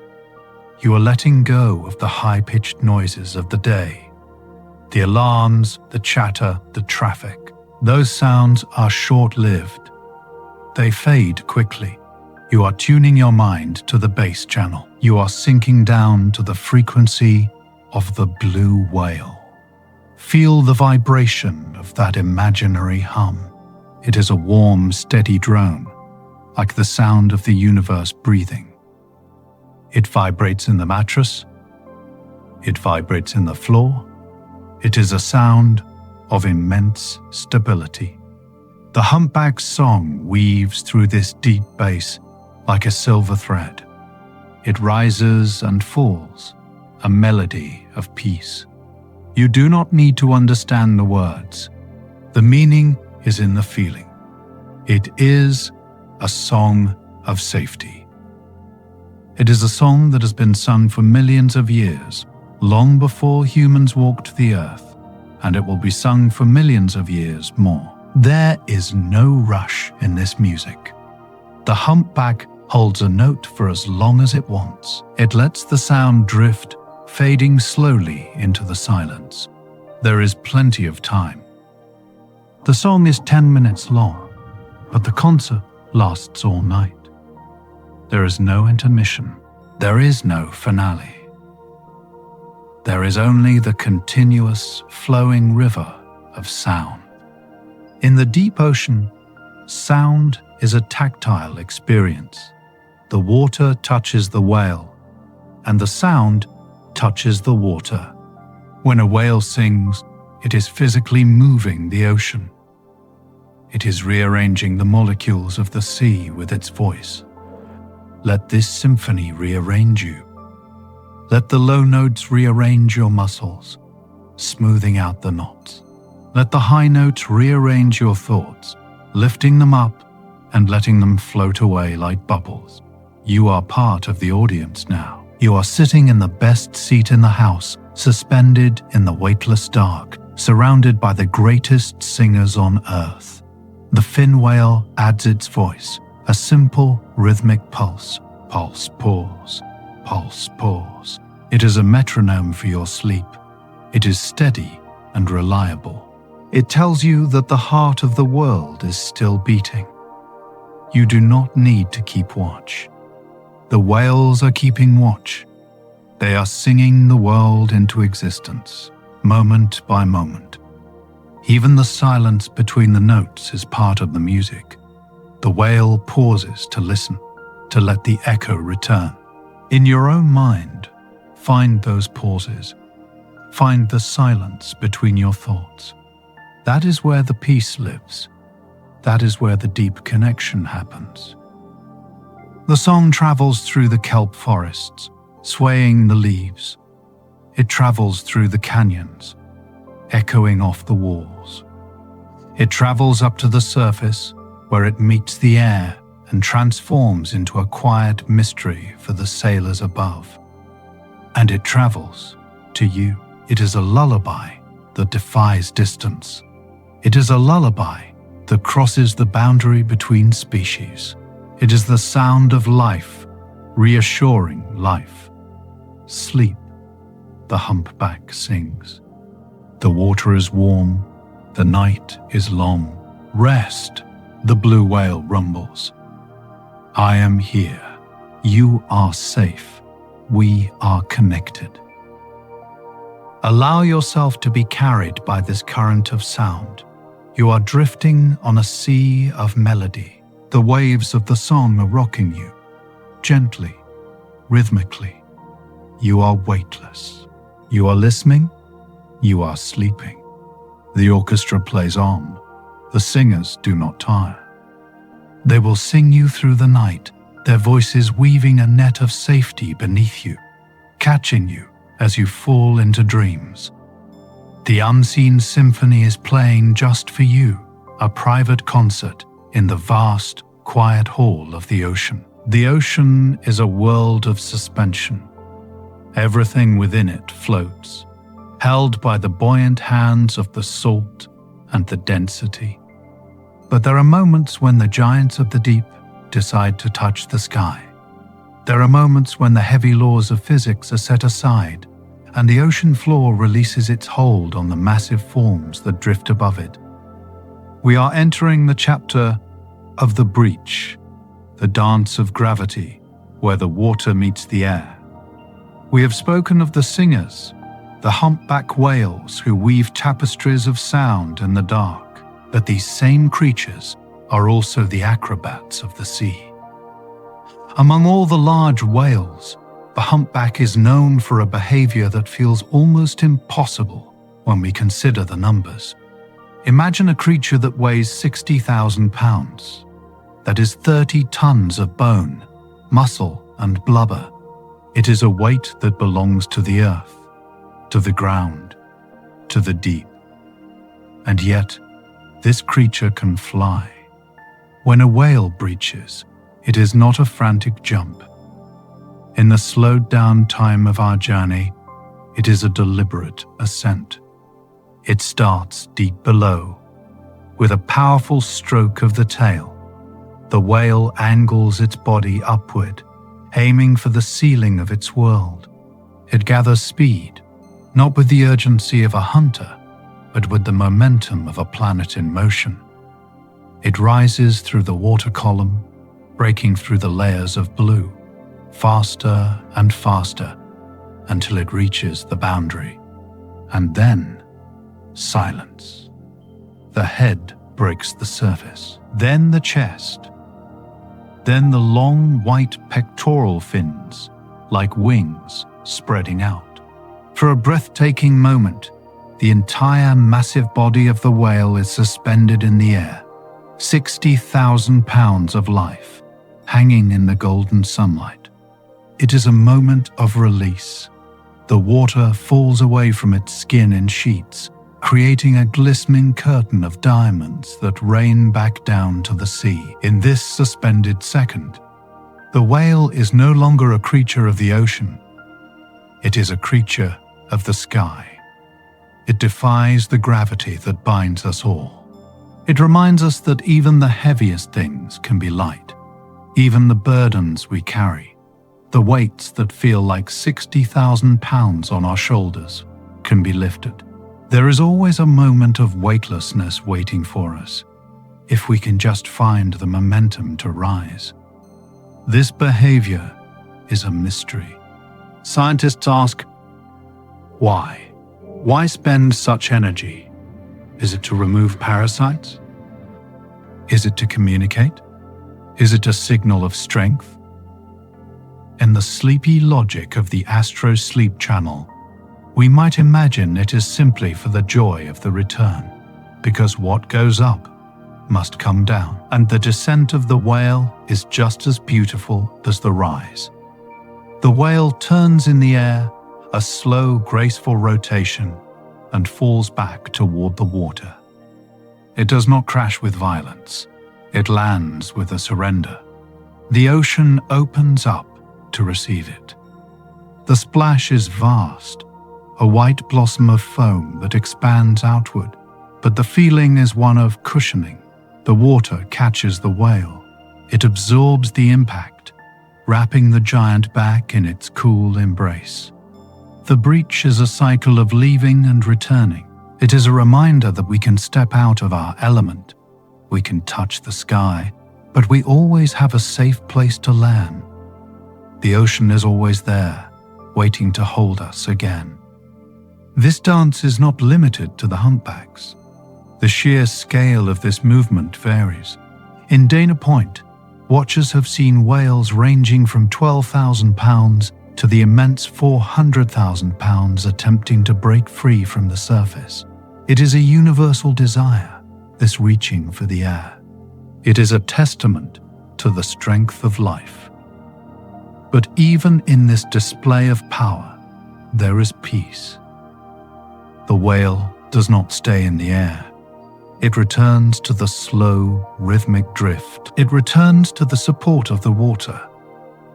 You are letting go of the high-pitched noises of the day. The alarms, the chatter, the traffic. Those sounds are short-lived. They fade quickly. You are tuning your mind to the bass channel. You are sinking down to the frequency of the blue whale. Feel the vibration of that imaginary hum. It is a warm, steady drone, like the sound of the universe breathing. It vibrates in the mattress. It vibrates in the floor. It is a sound of immense stability. The humpback's song weaves through this deep bass like a silver thread. It rises and falls, a melody of peace. You do not need to understand the words. The meaning is in the feeling. It is a song of safety. It is a song that has been sung for millions of years, long before humans walked the earth, and it will be sung for millions of years more. There is no rush in this music. The humpback holds a note for as long as it wants. It lets the sound drift, fading slowly into the silence. There is plenty of time. The song is 10 minutes long, but the concert lasts all night. There is no intermission. There is no finale. There is only the continuous flowing river of sound. In the deep ocean, sound is a tactile experience. The water touches the whale, and the sound touches the water. When a whale sings, it is physically moving the ocean. It is rearranging the molecules of the sea with its voice. Let this symphony rearrange you. Let the low notes rearrange your muscles, smoothing out the knots. Let the high notes rearrange your thoughts, lifting them up and letting them float away like bubbles. You are part of the audience now. You are sitting in the best seat in the house, suspended in the weightless dark, surrounded by the greatest singers on earth. The fin whale adds its voice, a simple rhythmic pulse. Pulse, pause. Pulse, pause. It is a metronome for your sleep. It is steady and reliable. It tells you that the heart of the world is still beating. You do not need to keep watch. The whales are keeping watch. They are singing the world into existence, moment by moment. Even the silence between the notes is part of the music. The whale pauses to listen, to let the echo return. In your own mind, find those pauses. Find the silence between your thoughts. That is where the peace lives. That is where the deep connection happens. The song travels through the kelp forests, swaying the leaves. It travels through the canyons, echoing off the walls. It travels up to the surface, where it meets the air and transforms into a quiet mystery for the sailors above. And it travels to you. It is a lullaby that defies distance. It is a lullaby that crosses the boundary between species. It is the sound of life, reassuring life. Sleep, the humpback sings. The water is warm, the night is long. Rest, the blue whale rumbles. I am here. You are safe. We are connected. Allow yourself to be carried by this current of sound. You are drifting on a sea of melody. The waves of the song are rocking you, gently, rhythmically. You are weightless. You are listening. You are sleeping. The orchestra plays on. The singers do not tire. They will sing you through the night, their voices weaving a net of safety beneath you, catching you as you fall into dreams. The unseen symphony is playing just for you, a private concert in the vast, quiet hall of the ocean. The ocean is a world of suspension. Everything within it floats, held by the buoyant hands of the salt and the density. But there are moments when the giants of the deep decide to touch the sky. There are moments when the heavy laws of physics are set aside and the ocean floor releases its hold on the massive forms that drift above it. We are entering the chapter of the breach, the dance of gravity, where the water meets the air. We have spoken of the singers, the humpback whales who weave tapestries of sound in the dark, but these same creatures are also the acrobats of the sea. Among all the large whales, the humpback is known for a behavior that feels almost impossible when we consider the numbers. Imagine a creature that weighs 60,000 pounds. That is 30 tons of bone, muscle, and blubber. It is a weight that belongs to the earth, to the ground, to the deep. And yet, this creature can fly. When a whale breaches, it is not a frantic jump. In the slowed down time of our journey, it is a deliberate ascent. It starts deep below. With a powerful stroke of the tail, the whale angles its body upward, aiming for the ceiling of its world. It gathers speed, not with the urgency of a hunter, but with the momentum of a planet in motion. It rises through the water column, breaking through the layers of blue, faster and faster, until it reaches the boundary. And then, silence. The head breaks the surface, then the chest, then the long white pectoral fins, like wings spreading out. For a breathtaking moment, the entire massive body of the whale is suspended in the air, 60,000 pounds of life, hanging in the golden sunlight. It is a moment of release. The water falls away from its skin in sheets, creating a glistening curtain of diamonds that rain back down to the sea. In this suspended second, the whale is no longer a creature of the ocean. It is a creature of the sky. It defies the gravity that binds us all. It reminds us that even the heaviest things can be light. Even the burdens we carry, the weights that feel like 60,000 pounds on our shoulders, can be lifted. There is always a moment of weightlessness waiting for us, if we can just find the momentum to rise. This behavior is a mystery. Scientists ask, why? Why spend such energy? Is it to remove parasites? Is it to communicate? Is it a signal of strength? In the sleepy logic of the AstroSleep channel, we might imagine it is simply for the joy of the return, because what goes up must come down, and the descent of the whale is just as beautiful as the rise. The whale turns in the air, a slow, graceful rotation, and falls back toward the water. It does not crash with violence. It lands with a surrender. The ocean opens up to receive it. The splash is vast, a white blossom of foam that expands outward, but the feeling is one of cushioning. The water catches the whale. It absorbs the impact, wrapping the giant back in its cool embrace. The breach is a cycle of leaving and returning. It is a reminder that we can step out of our element. We can touch the sky, but we always have a safe place to land. The ocean is always there, waiting to hold us again. This dance is not limited to the humpbacks. The sheer scale of this movement varies. In Dana Point, watchers have seen whales ranging from 12,000 pounds to the immense 400,000 pounds attempting to break free from the surface. It is a universal desire, this reaching for the air. It is a testament to the strength of life. But even in this display of power, there is peace. The whale does not stay in the air. It returns to the slow, rhythmic drift. It returns to the support of the water,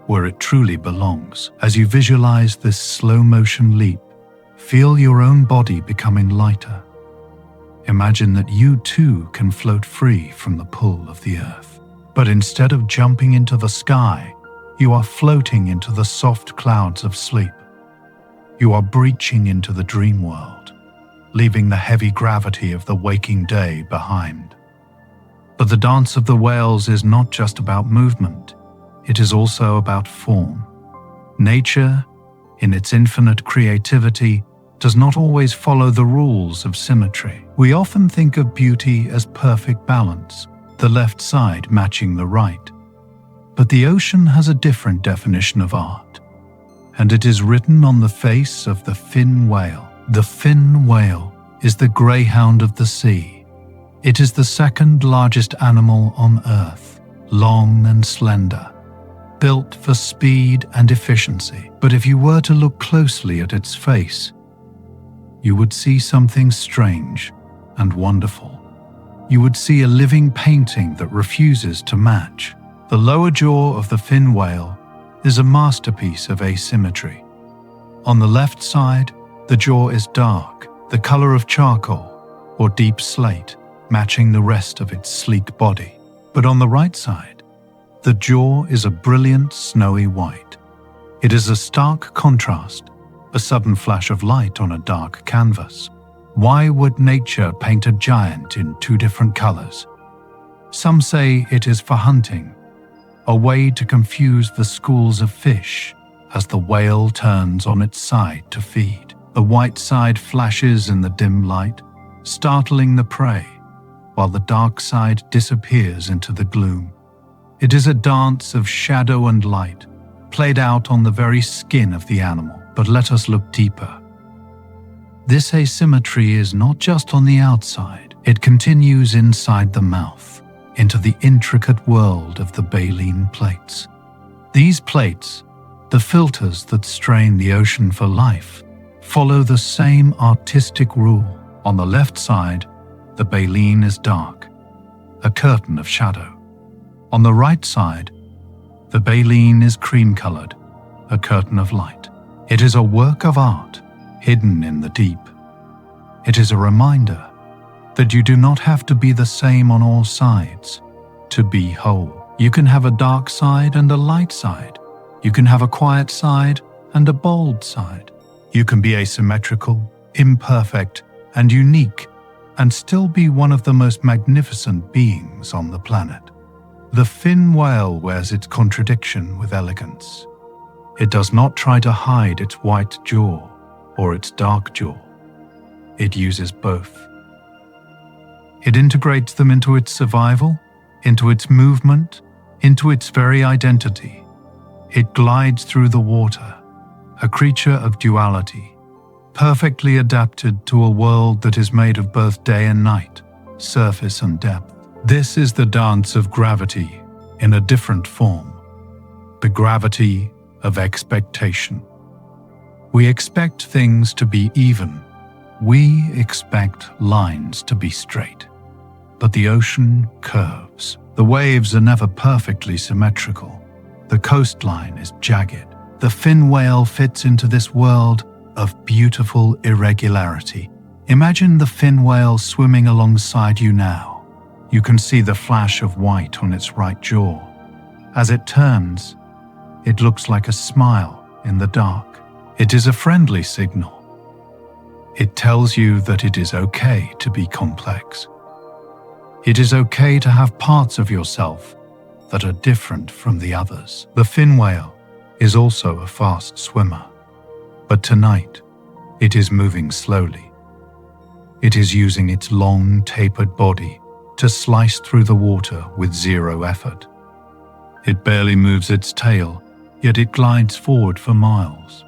where it truly belongs. As you visualize this slow-motion leap, feel your own body becoming lighter. Imagine that you too can float free from the pull of the earth. But instead of jumping into the sky, you are floating into the soft clouds of sleep. You are breaching into the dream world, leaving the heavy gravity of the waking day behind. But the dance of the whales is not just about movement. It is also about form. Nature, in its infinite creativity, does not always follow the rules of symmetry. We often think of beauty as perfect balance, the left side matching the right. But the ocean has a different definition of art, and it is written on the face of the fin whale. The fin whale is the greyhound of the sea. It is the second largest animal on Earth, long and slender, built for speed and efficiency. But if you were to look closely at its face, you would see something strange and wonderful. You would see a living painting that refuses to match. The lower jaw of the fin whale is a masterpiece of asymmetry. On the left side, the jaw is dark, the color of charcoal or deep slate, matching the rest of its sleek body. But on the right side, the jaw is a brilliant snowy white. It is a stark contrast, a sudden flash of light on a dark canvas. Why would nature paint a giant in two different colors? Some say it is for hunting, a way to confuse the schools of fish as the whale turns on its side to feed. The white side flashes in the dim light, startling the prey, while the dark side disappears into the gloom. It is a dance of shadow and light, played out on the very skin of the animal. But let us look deeper. This asymmetry is not just on the outside. It continues inside the mouth, into the intricate world of the baleen plates. These plates, the filters that strain the ocean for life, follow the same artistic rule. On the left side, the baleen is dark, a curtain of shadow. On the right side, the baleen is cream-colored, a curtain of light. It is a work of art, hidden in the deep. It is a reminder that you do not have to be the same on all sides to be whole. You can have a dark side and a light side. You can have a quiet side and a bold side. You can be asymmetrical, imperfect, and unique, and still be one of the most magnificent beings on the planet. The fin whale wears its contradiction with elegance. It does not try to hide its white jaw or its dark jaw. It uses both. It integrates them into its survival, into its movement, into its very identity. It glides through the water, a creature of duality, perfectly adapted to a world that is made of both day and night, surface and depth. This is the dance of gravity in a different form, the gravity of expectation. We expect things to be even. We expect lines to be straight. But the ocean curves. The waves are never perfectly symmetrical. The coastline is jagged. The fin whale fits into this world of beautiful irregularity. Imagine the fin whale swimming alongside you now. You can see the flash of white on its right jaw. As it turns, it looks like a smile in the dark. It is a friendly signal. It tells you that it is okay to be complex. It is okay to have parts of yourself that are different from the others. The fin whale is also a fast swimmer, but tonight it is moving slowly. It is using its long, tapered body to slice through the water with zero effort. It barely moves its tail, yet it glides forward for miles.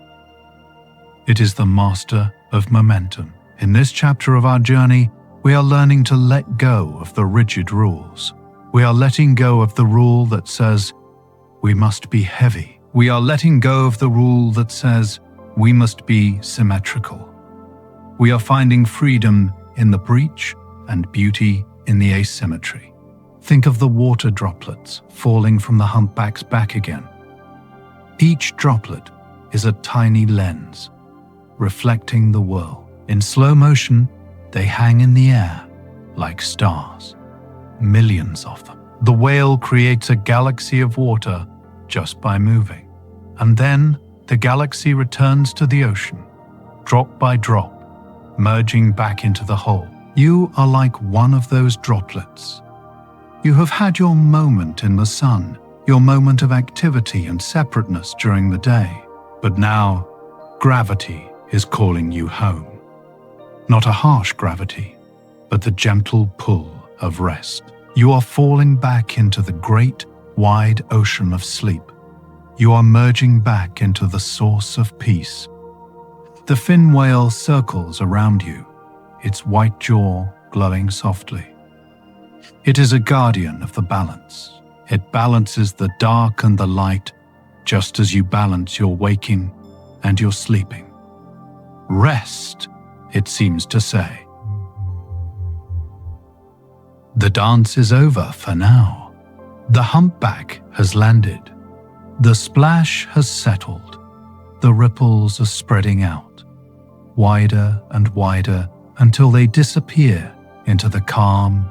It is the master of momentum. In this chapter of our journey, we are learning to let go of the rigid rules. We are letting go of the rule that says we must be heavy. We are letting go of the rule that says we must be symmetrical. We are finding freedom in the breach and beauty in the asymmetry. Think of the water droplets falling from the humpback's back again. Each droplet is a tiny lens, reflecting the world. In slow motion, they hang in the air like stars, millions of them. The whale creates a galaxy of water just by moving. And then the galaxy returns to the ocean, drop by drop, merging back into the whole. You are like one of those droplets. You have had your moment in the sun, your moment of activity and separateness during the day. But now, gravity is calling you home. Not a harsh gravity, but the gentle pull of rest. You are falling back into the great, wide ocean of sleep. You are merging back into the source of peace. The fin whale circles around you, its white jaw glowing softly. It is a guardian of the balance. It balances the dark and the light, just as you balance your waking and your sleeping. Rest, it seems to say. The dance is over for now. The humpback has landed. The splash has settled. The ripples are spreading out, wider and wider until they disappear into the calm,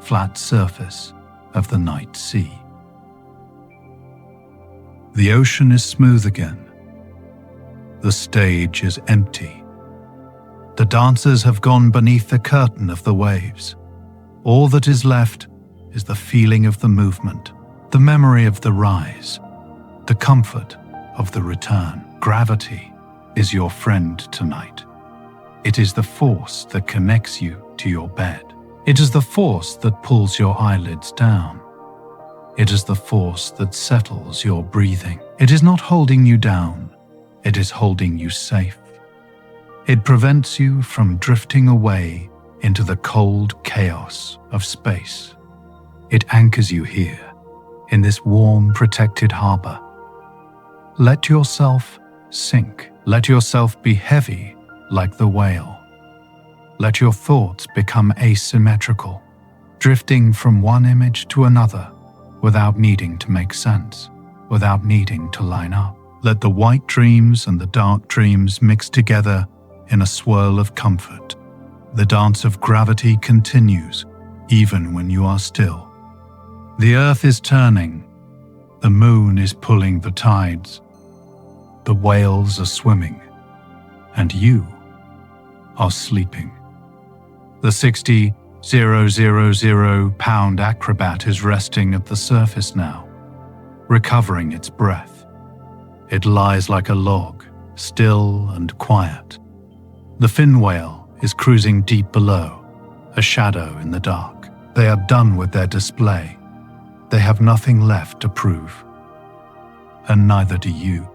flat surface of the night sea. The ocean is smooth again. The stage is empty. The dancers have gone beneath the curtain of the waves. All that is left is the feeling of the movement, the memory of the rise, the comfort of the return. Gravity is your friend tonight. It is the force that connects you to your bed. It is the force that pulls your eyelids down. It is the force that settles your breathing. It is not holding you down. It is holding you safe. It prevents you from drifting away into the cold chaos of space. It anchors you here, in this warm, protected harbor. Let yourself sink. Let yourself be heavy like the whale. Let your thoughts become asymmetrical, drifting from one image to another without needing to make sense, without needing to line up. Let the white dreams and the dark dreams mix together in a swirl of comfort. The dance of gravity continues, even when you are still. The earth is turning. The moon is pulling the tides. The whales are swimming. And you are sleeping. The 60,000 pound acrobat is resting at the surface now, recovering its breath. It lies like a log, still and quiet. The fin whale is cruising deep below, a shadow in the dark. They are done with their display. They have nothing left to prove. And neither do you.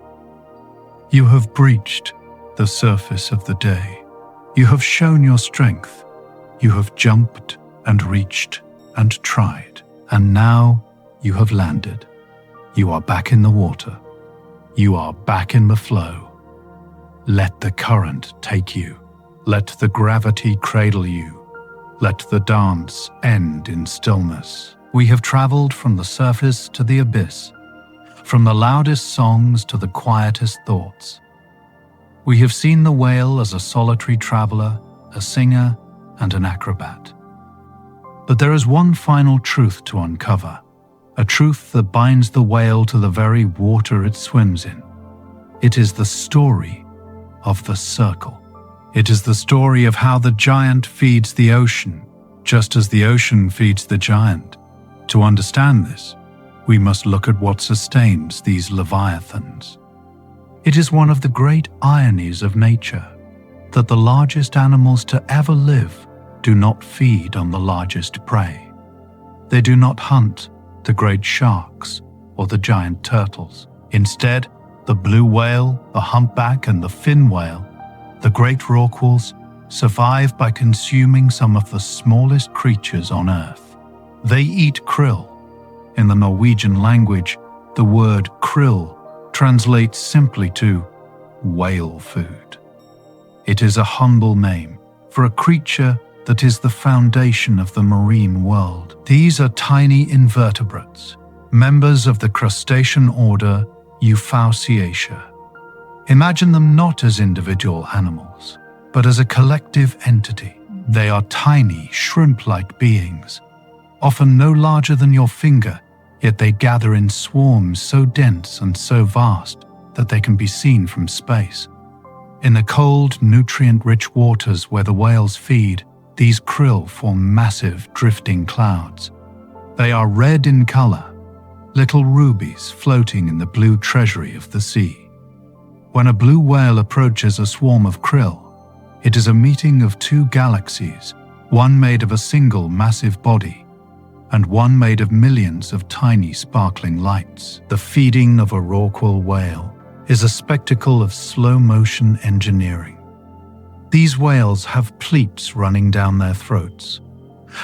You have breached the surface of the day. You have shown your strength. You have jumped and reached and tried, and now you have landed. You are back in the water. You are back in the flow. Let the current take you. Let the gravity cradle you. Let the dance end in stillness. We have traveled from the surface to the abyss, from the loudest songs to the quietest thoughts. We have seen the whale as a solitary traveler, a singer, and an acrobat. But there is one final truth to uncover, a truth that binds the whale to the very water it swims in. It is the story of the circle. It is the story of how the giant feeds the ocean, just as the ocean feeds the giant. To understand this, we must look at what sustains these leviathans. It is one of the great ironies of nature that the largest animals to ever live do not feed on the largest prey. They do not hunt the great sharks or the giant turtles. Instead, the blue whale, the humpback, and the fin whale, the great rorquals, survive by consuming some of the smallest creatures on Earth. They eat krill. In the Norwegian language, the word krill translates simply to whale food. It is a humble name for a creature that is the foundation of the marine world. These are tiny invertebrates, members of the crustacean order Euphausiacea. Imagine them not as individual animals, but as a collective entity. They are tiny, shrimp-like beings, often no larger than your finger, yet they gather in swarms so dense and so vast that they can be seen from space. In the cold, nutrient-rich waters where the whales feed, these krill form massive, drifting clouds. They are red in color, little rubies floating in the blue treasury of the sea. When a blue whale approaches a swarm of krill, it is a meeting of two galaxies, one made of a single massive body, and one made of millions of tiny sparkling lights. The feeding of a rorqual whale is a spectacle of slow-motion engineering. These whales have pleats running down their throats,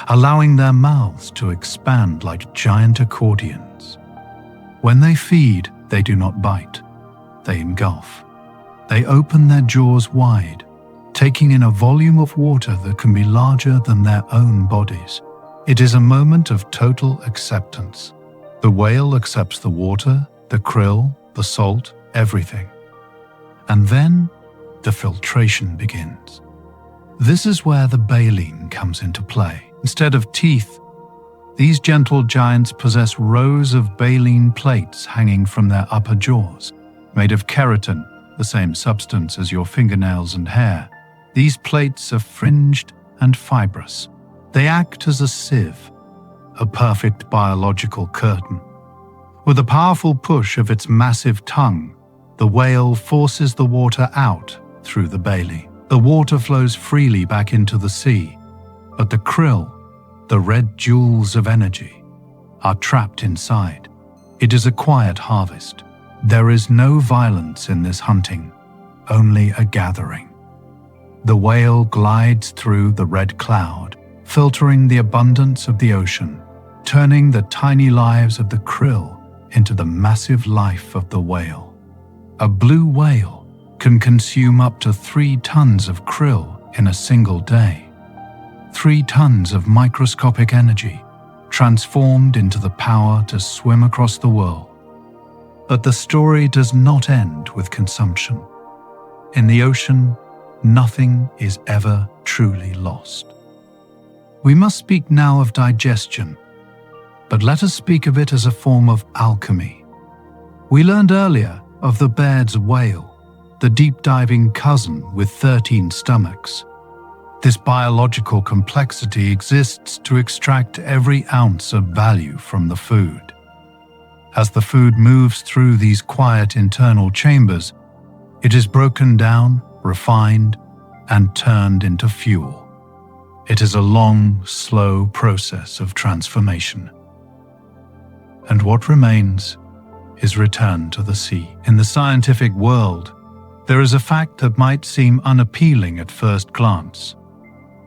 allowing their mouths to expand like giant accordions. When they feed, they do not bite. They engulf. They open their jaws wide, taking in a volume of water that can be larger than their own bodies. It is a moment of total acceptance. The whale accepts the water, the krill, the salt, everything. And then the filtration begins. This is where the baleen comes into play. Instead of teeth, these gentle giants possess rows of baleen plates hanging from their upper jaws, made of keratin, the same substance as your fingernails and hair. These plates are fringed and fibrous. They act as a sieve, a perfect biological curtain. With a powerful push of its massive tongue, the whale forces the water out through the baleen. The water flows freely back into the sea, but the krill, the red jewels of energy, are trapped inside. It is a quiet harvest. There is no violence in this hunting, only a gathering. The whale glides through the red cloud, filtering the abundance of the ocean, turning the tiny lives of the krill into the massive life of the whale. A blue whale can consume up to 3 tons of krill in a single day. 3 tons of microscopic energy, transformed into the power to swim across the world. But the story does not end with consumption. In the ocean, nothing is ever truly lost. We must speak now of digestion, but let us speak of it as a form of alchemy. We learned earlier of the Baird's whale, the deep-diving cousin with 13 stomachs. This biological complexity exists to extract every ounce of value from the food. As the food moves through these quiet internal chambers, it is broken down, refined, and turned into fuel. It is a long, slow process of transformation. And what remains is returned to the sea. In the scientific world, there is a fact that might seem unappealing at first glance: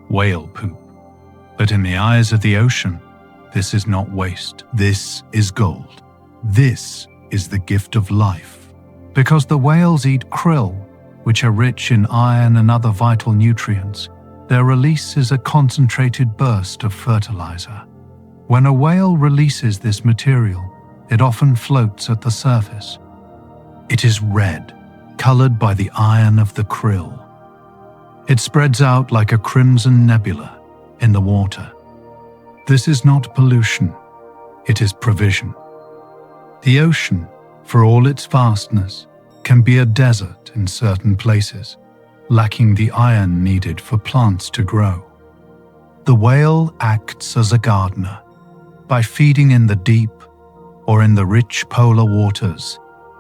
whale poop. But in the eyes of the ocean, This is not waste. This is gold. This is the gift of life. Because the whales eat krill, which are rich in iron and other vital nutrients, their release is a concentrated burst of fertilizer. When a whale releases this material, it often floats at the surface. It is red, colored by the iron of the krill. It spreads out like a crimson nebula in the water. This is not pollution, it is provision. The ocean, for all its vastness, can be a desert in certain places, lacking the iron needed for plants to grow. The whale acts as a gardener by feeding in the deep or in the rich polar waters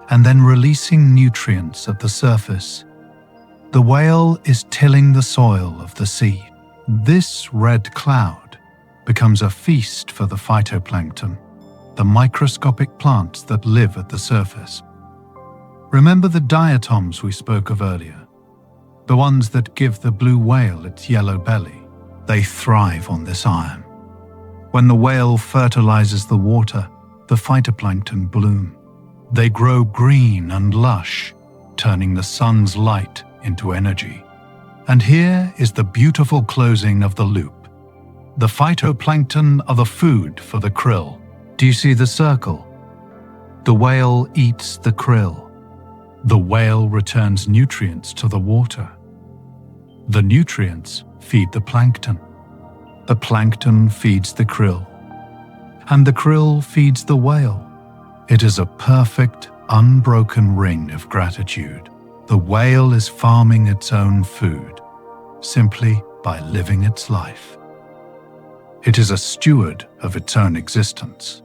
and then releasing nutrients at the surface. The whale is tilling the soil of the sea. This red cloud becomes a feast for the phytoplankton, the microscopic plants that live at the surface. Remember the diatoms we spoke of earlier? The ones that give the blue whale its yellow belly. They thrive on this iron. When the whale fertilizes the water, the phytoplankton bloom. They grow green and lush, turning the sun's light into energy. And here is the beautiful closing of the loop. The phytoplankton are the food for the krill. Do you see the circle? The whale eats the krill. The whale returns nutrients to the water. The nutrients feed the plankton. The plankton feeds the krill. And the krill feeds the whale. It is a perfect, unbroken ring of gratitude. The whale is farming its own food, simply by living its life. It is a steward of its own existence.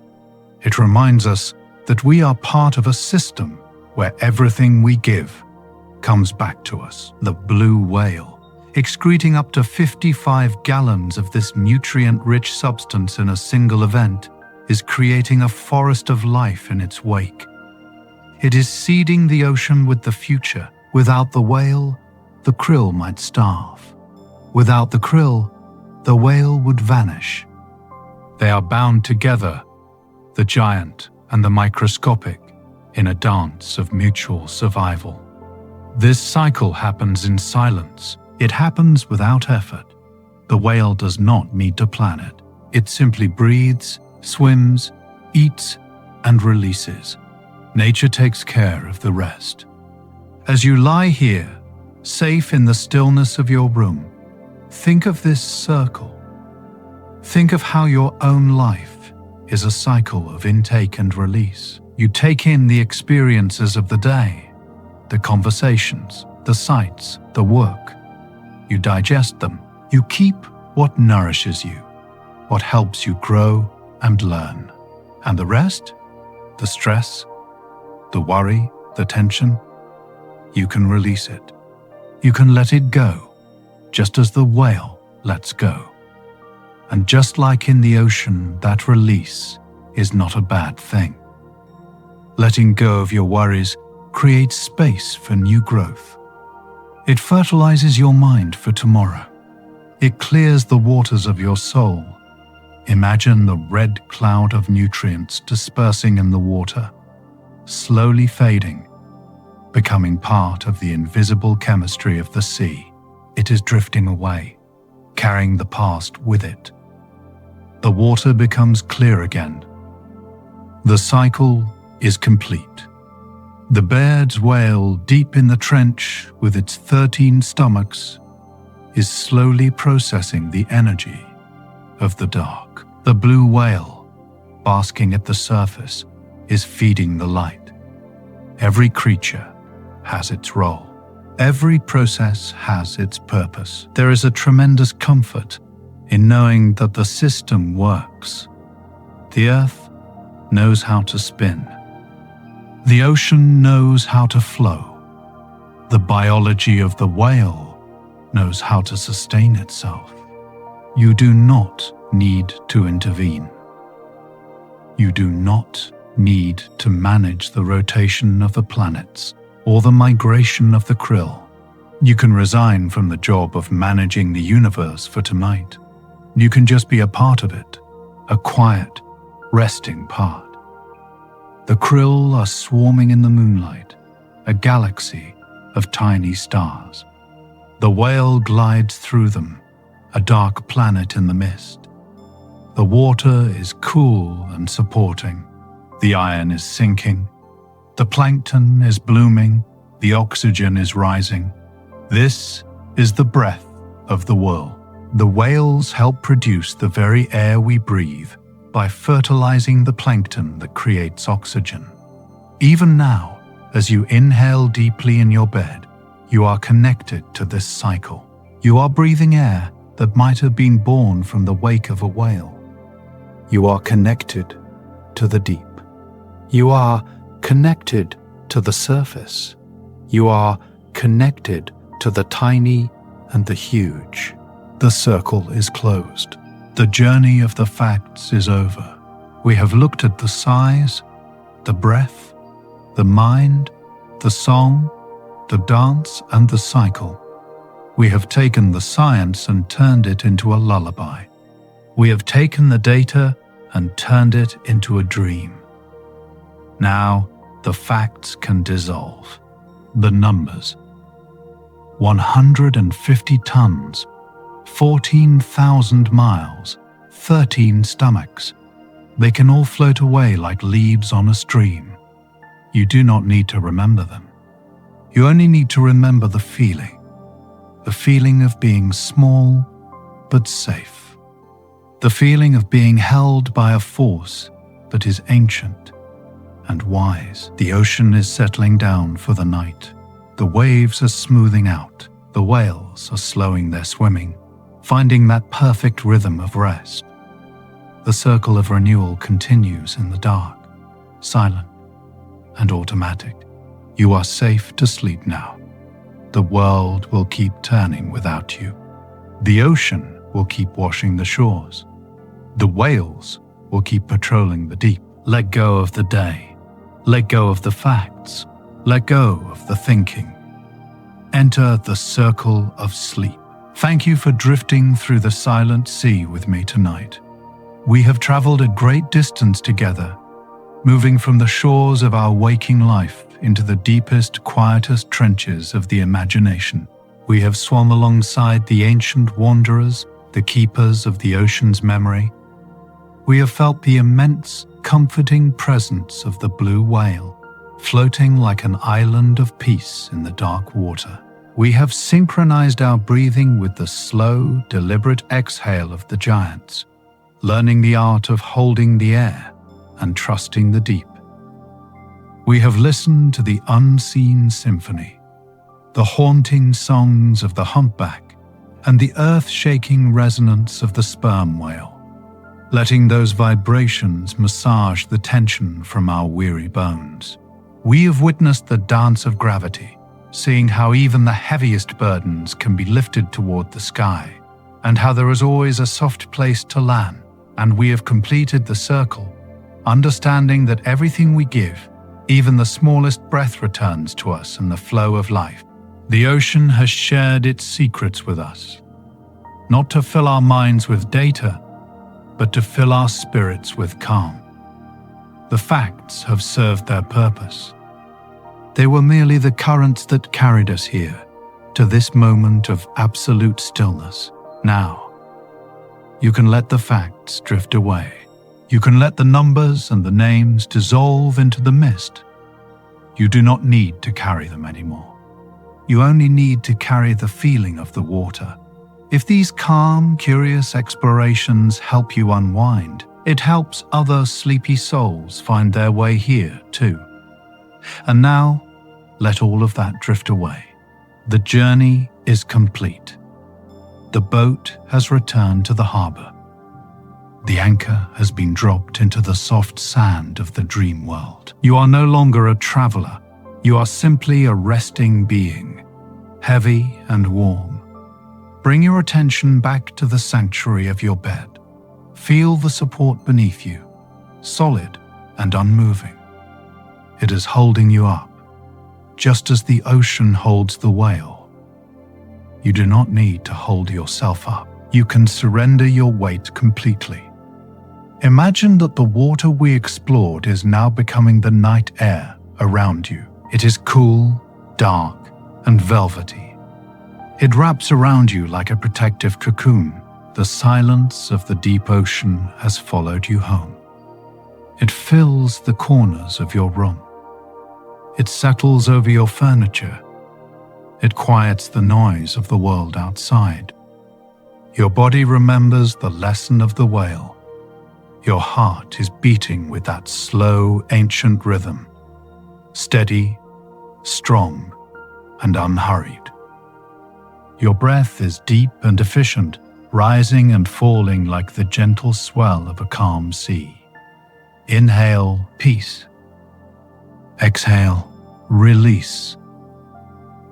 It reminds us that we are part of a system where everything we give comes back to us. The blue whale, excreting up to 55 gallons of this nutrient-rich substance in a single event, is creating a forest of life in its wake. It is seeding the ocean with the future. Without the whale, the krill might starve. Without the krill, the whale would vanish. They are bound together, the giant and the microscopic, in a dance of mutual survival. This cycle happens in silence. It happens without effort. The whale does not need to plan it. It simply breathes, swims, eats, and releases. Nature takes care of the rest. As you lie here, safe in the stillness of your room, think of this circle. Think of how your own life is a cycle of intake and release. You take in the experiences of the day, the conversations, the sights, the work. You digest them. You keep what nourishes you, what helps you grow and learn. And the rest? The stress, the worry, the tension? You can release it. You can let it go, just as the whale lets go. And just like in the ocean, that release is not a bad thing. Letting go of your worries creates space for new growth. It fertilizes your mind for tomorrow. It clears the waters of your soul. Imagine the red cloud of nutrients dispersing in the water, slowly fading, becoming part of the invisible chemistry of the sea. It is drifting away, carrying the past with it. The water becomes clear again. The cycle is complete. The Baird's whale, deep in the trench with its 13 stomachs, is slowly processing the energy of the dark. The blue whale, basking at the surface, is feeding the light. Every creature has its role. Every process has its purpose. There is a tremendous comfort in knowing that the system works. The earth knows how to spin. The ocean knows how to flow. The biology of the whale knows how to sustain itself. You do not need to intervene. You do not need to manage the rotation of the planets or the migration of the krill. You can resign from the job of managing the universe for tonight. You can just be a part of it, a quiet, resting part. The krill are swarming in the moonlight, a galaxy of tiny stars. The whale glides through them, a dark planet in the mist. The water is cool and supporting. The iron is sinking. The plankton is blooming. The oxygen is rising. This is the breath of the world. The whales help produce the very air we breathe by fertilizing the plankton that creates oxygen. Even now, as you inhale deeply in your bed, you are connected to this cycle. You are breathing air that might have been born from the wake of a whale. You are connected to the deep. You are connected to the surface. You are connected to the tiny and the huge. The circle is closed. The journey of the facts is over. We have looked at the size, the breath, the mind, the song, the dance, and the cycle. We have taken the science and turned it into a lullaby. We have taken the data and turned it into a dream. Now, the facts can dissolve. The numbers. 150 tons, 14,000 miles, 13 stomachs. They can all float away like leaves on a stream. You do not need to remember them. You only need to remember the feeling of being small but safe. The feeling of being held by a force that is ancient and wise. The ocean is settling down for the night. The waves are smoothing out. The whales are slowing their swimming, finding that perfect rhythm of rest. The circle of renewal continues in the dark, silent and automatic. You are safe to sleep now. The world will keep turning without you. The ocean will keep washing the shores. The whales will keep patrolling the deep. Let go of the day. Let go of the facts. Let go of the thinking. Enter the circle of sleep. Thank you for drifting through the silent sea with me tonight. We have traveled a great distance together, moving from the shores of our waking life into the deepest, quietest trenches of the imagination. We have swum alongside the ancient wanderers, the keepers of the ocean's memory. We have felt the immense, comforting presence of the blue whale, floating like an island of peace in the dark water. We have synchronized our breathing with the slow, deliberate exhale of the giants, learning the art of holding the air and trusting the deep. We have listened to the unseen symphony, the haunting songs of the humpback, and the earth-shaking resonance of the sperm whale, letting those vibrations massage the tension from our weary bones. We have witnessed the dance of gravity, seeing how even the heaviest burdens can be lifted toward the sky, and how there is always a soft place to land. And we have completed the circle, understanding that everything we give, even the smallest breath, returns to us in the flow of life. The ocean has shared its secrets with us, not to fill our minds with data, but to fill our spirits with calm. The facts have served their purpose. They were merely the currents that carried us here, to this moment of absolute stillness. Now, you can let the facts drift away. You can let the numbers and the names dissolve into the mist. You do not need to carry them anymore. You only need to carry the feeling of the water. If these calm, curious explorations help you unwind, it helps other sleepy souls find their way here too. And now, let all of that drift away. The journey is complete. The boat has returned to the harbor. The anchor has been dropped into the soft sand of the dream world. You are no longer a traveler. You are simply a resting being, heavy and warm. Bring your attention back to the sanctuary of your bed. Feel the support beneath you, solid and unmoving. It is holding you up, just as the ocean holds the whale. You do not need to hold yourself up. You can surrender your weight completely. Imagine that the water we explored is now becoming the night air around you. It is cool, dark, and velvety. It wraps around you like a protective cocoon. The silence of the deep ocean has followed you home. It fills the corners of your room. It settles over your furniture. It quiets the noise of the world outside. Your body remembers the lesson of the whale. Your heart is beating with that slow, ancient rhythm, steady, strong, and unhurried. Your breath is deep and efficient, rising and falling like the gentle swell of a calm sea. Inhale, peace. Exhale, release.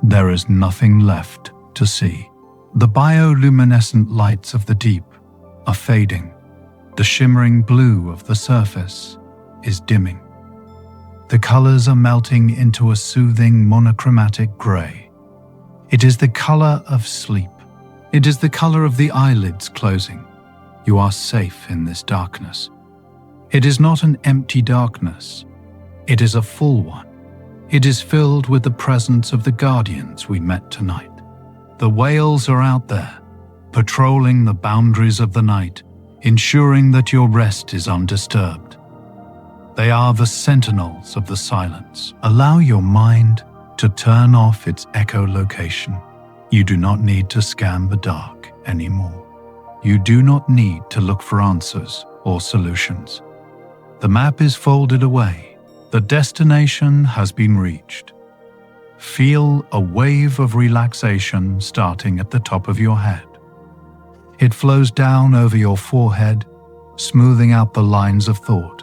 There is nothing left to see. The bioluminescent lights of the deep are fading. The shimmering blue of the surface is dimming. The colors are melting into a soothing monochromatic gray. It is the color of sleep. It is the color of the eyelids closing. You are safe in this darkness. It is not an empty darkness. It is a full one. It is filled with the presence of the guardians we met tonight. The whales are out there, patrolling the boundaries of the night, ensuring that your rest is undisturbed. They are the sentinels of the silence. Allow your mind to turn off its echolocation. You do not need to scan the dark anymore. You do not need to look for answers or solutions. The map is folded away. The destination has been reached. Feel a wave of relaxation starting at the top of your head. It flows down over your forehead, smoothing out the lines of thought.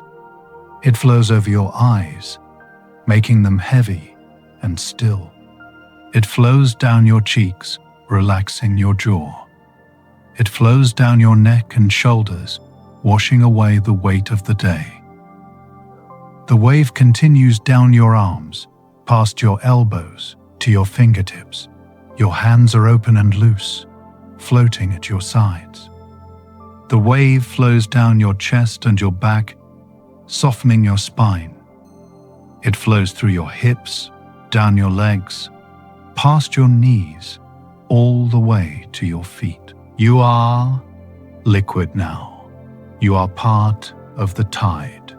It flows over your eyes, making them heavy and still. It flows down your cheeks, relaxing your jaw. It flows down your neck and shoulders, washing away the weight of the day. The wave continues down your arms, past your elbows, to your fingertips. Your hands are open and loose, floating at your sides. The wave flows down your chest and your back, softening your spine. It flows through your hips, down your legs, past your knees, all the way to your feet. You are liquid now. You are part of the tide.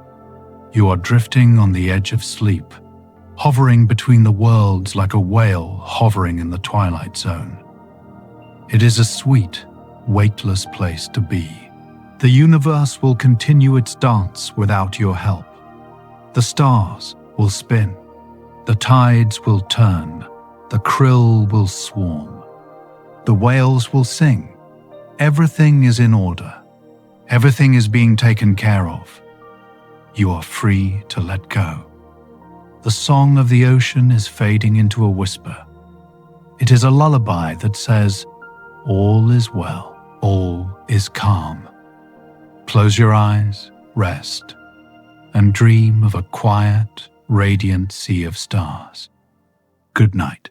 You are drifting on the edge of sleep, hovering between the worlds like a whale hovering in the twilight zone. It is a sweet, weightless place to be. The universe will continue its dance without your help. The stars will spin. The tides will turn. The krill will swarm. The whales will sing. Everything is in order. Everything is being taken care of. You are free to let go. The song of the ocean is fading into a whisper. It is a lullaby that says, all is well, all is calm. Close your eyes, rest, and dream of a quiet, radiant sea of stars. Good night.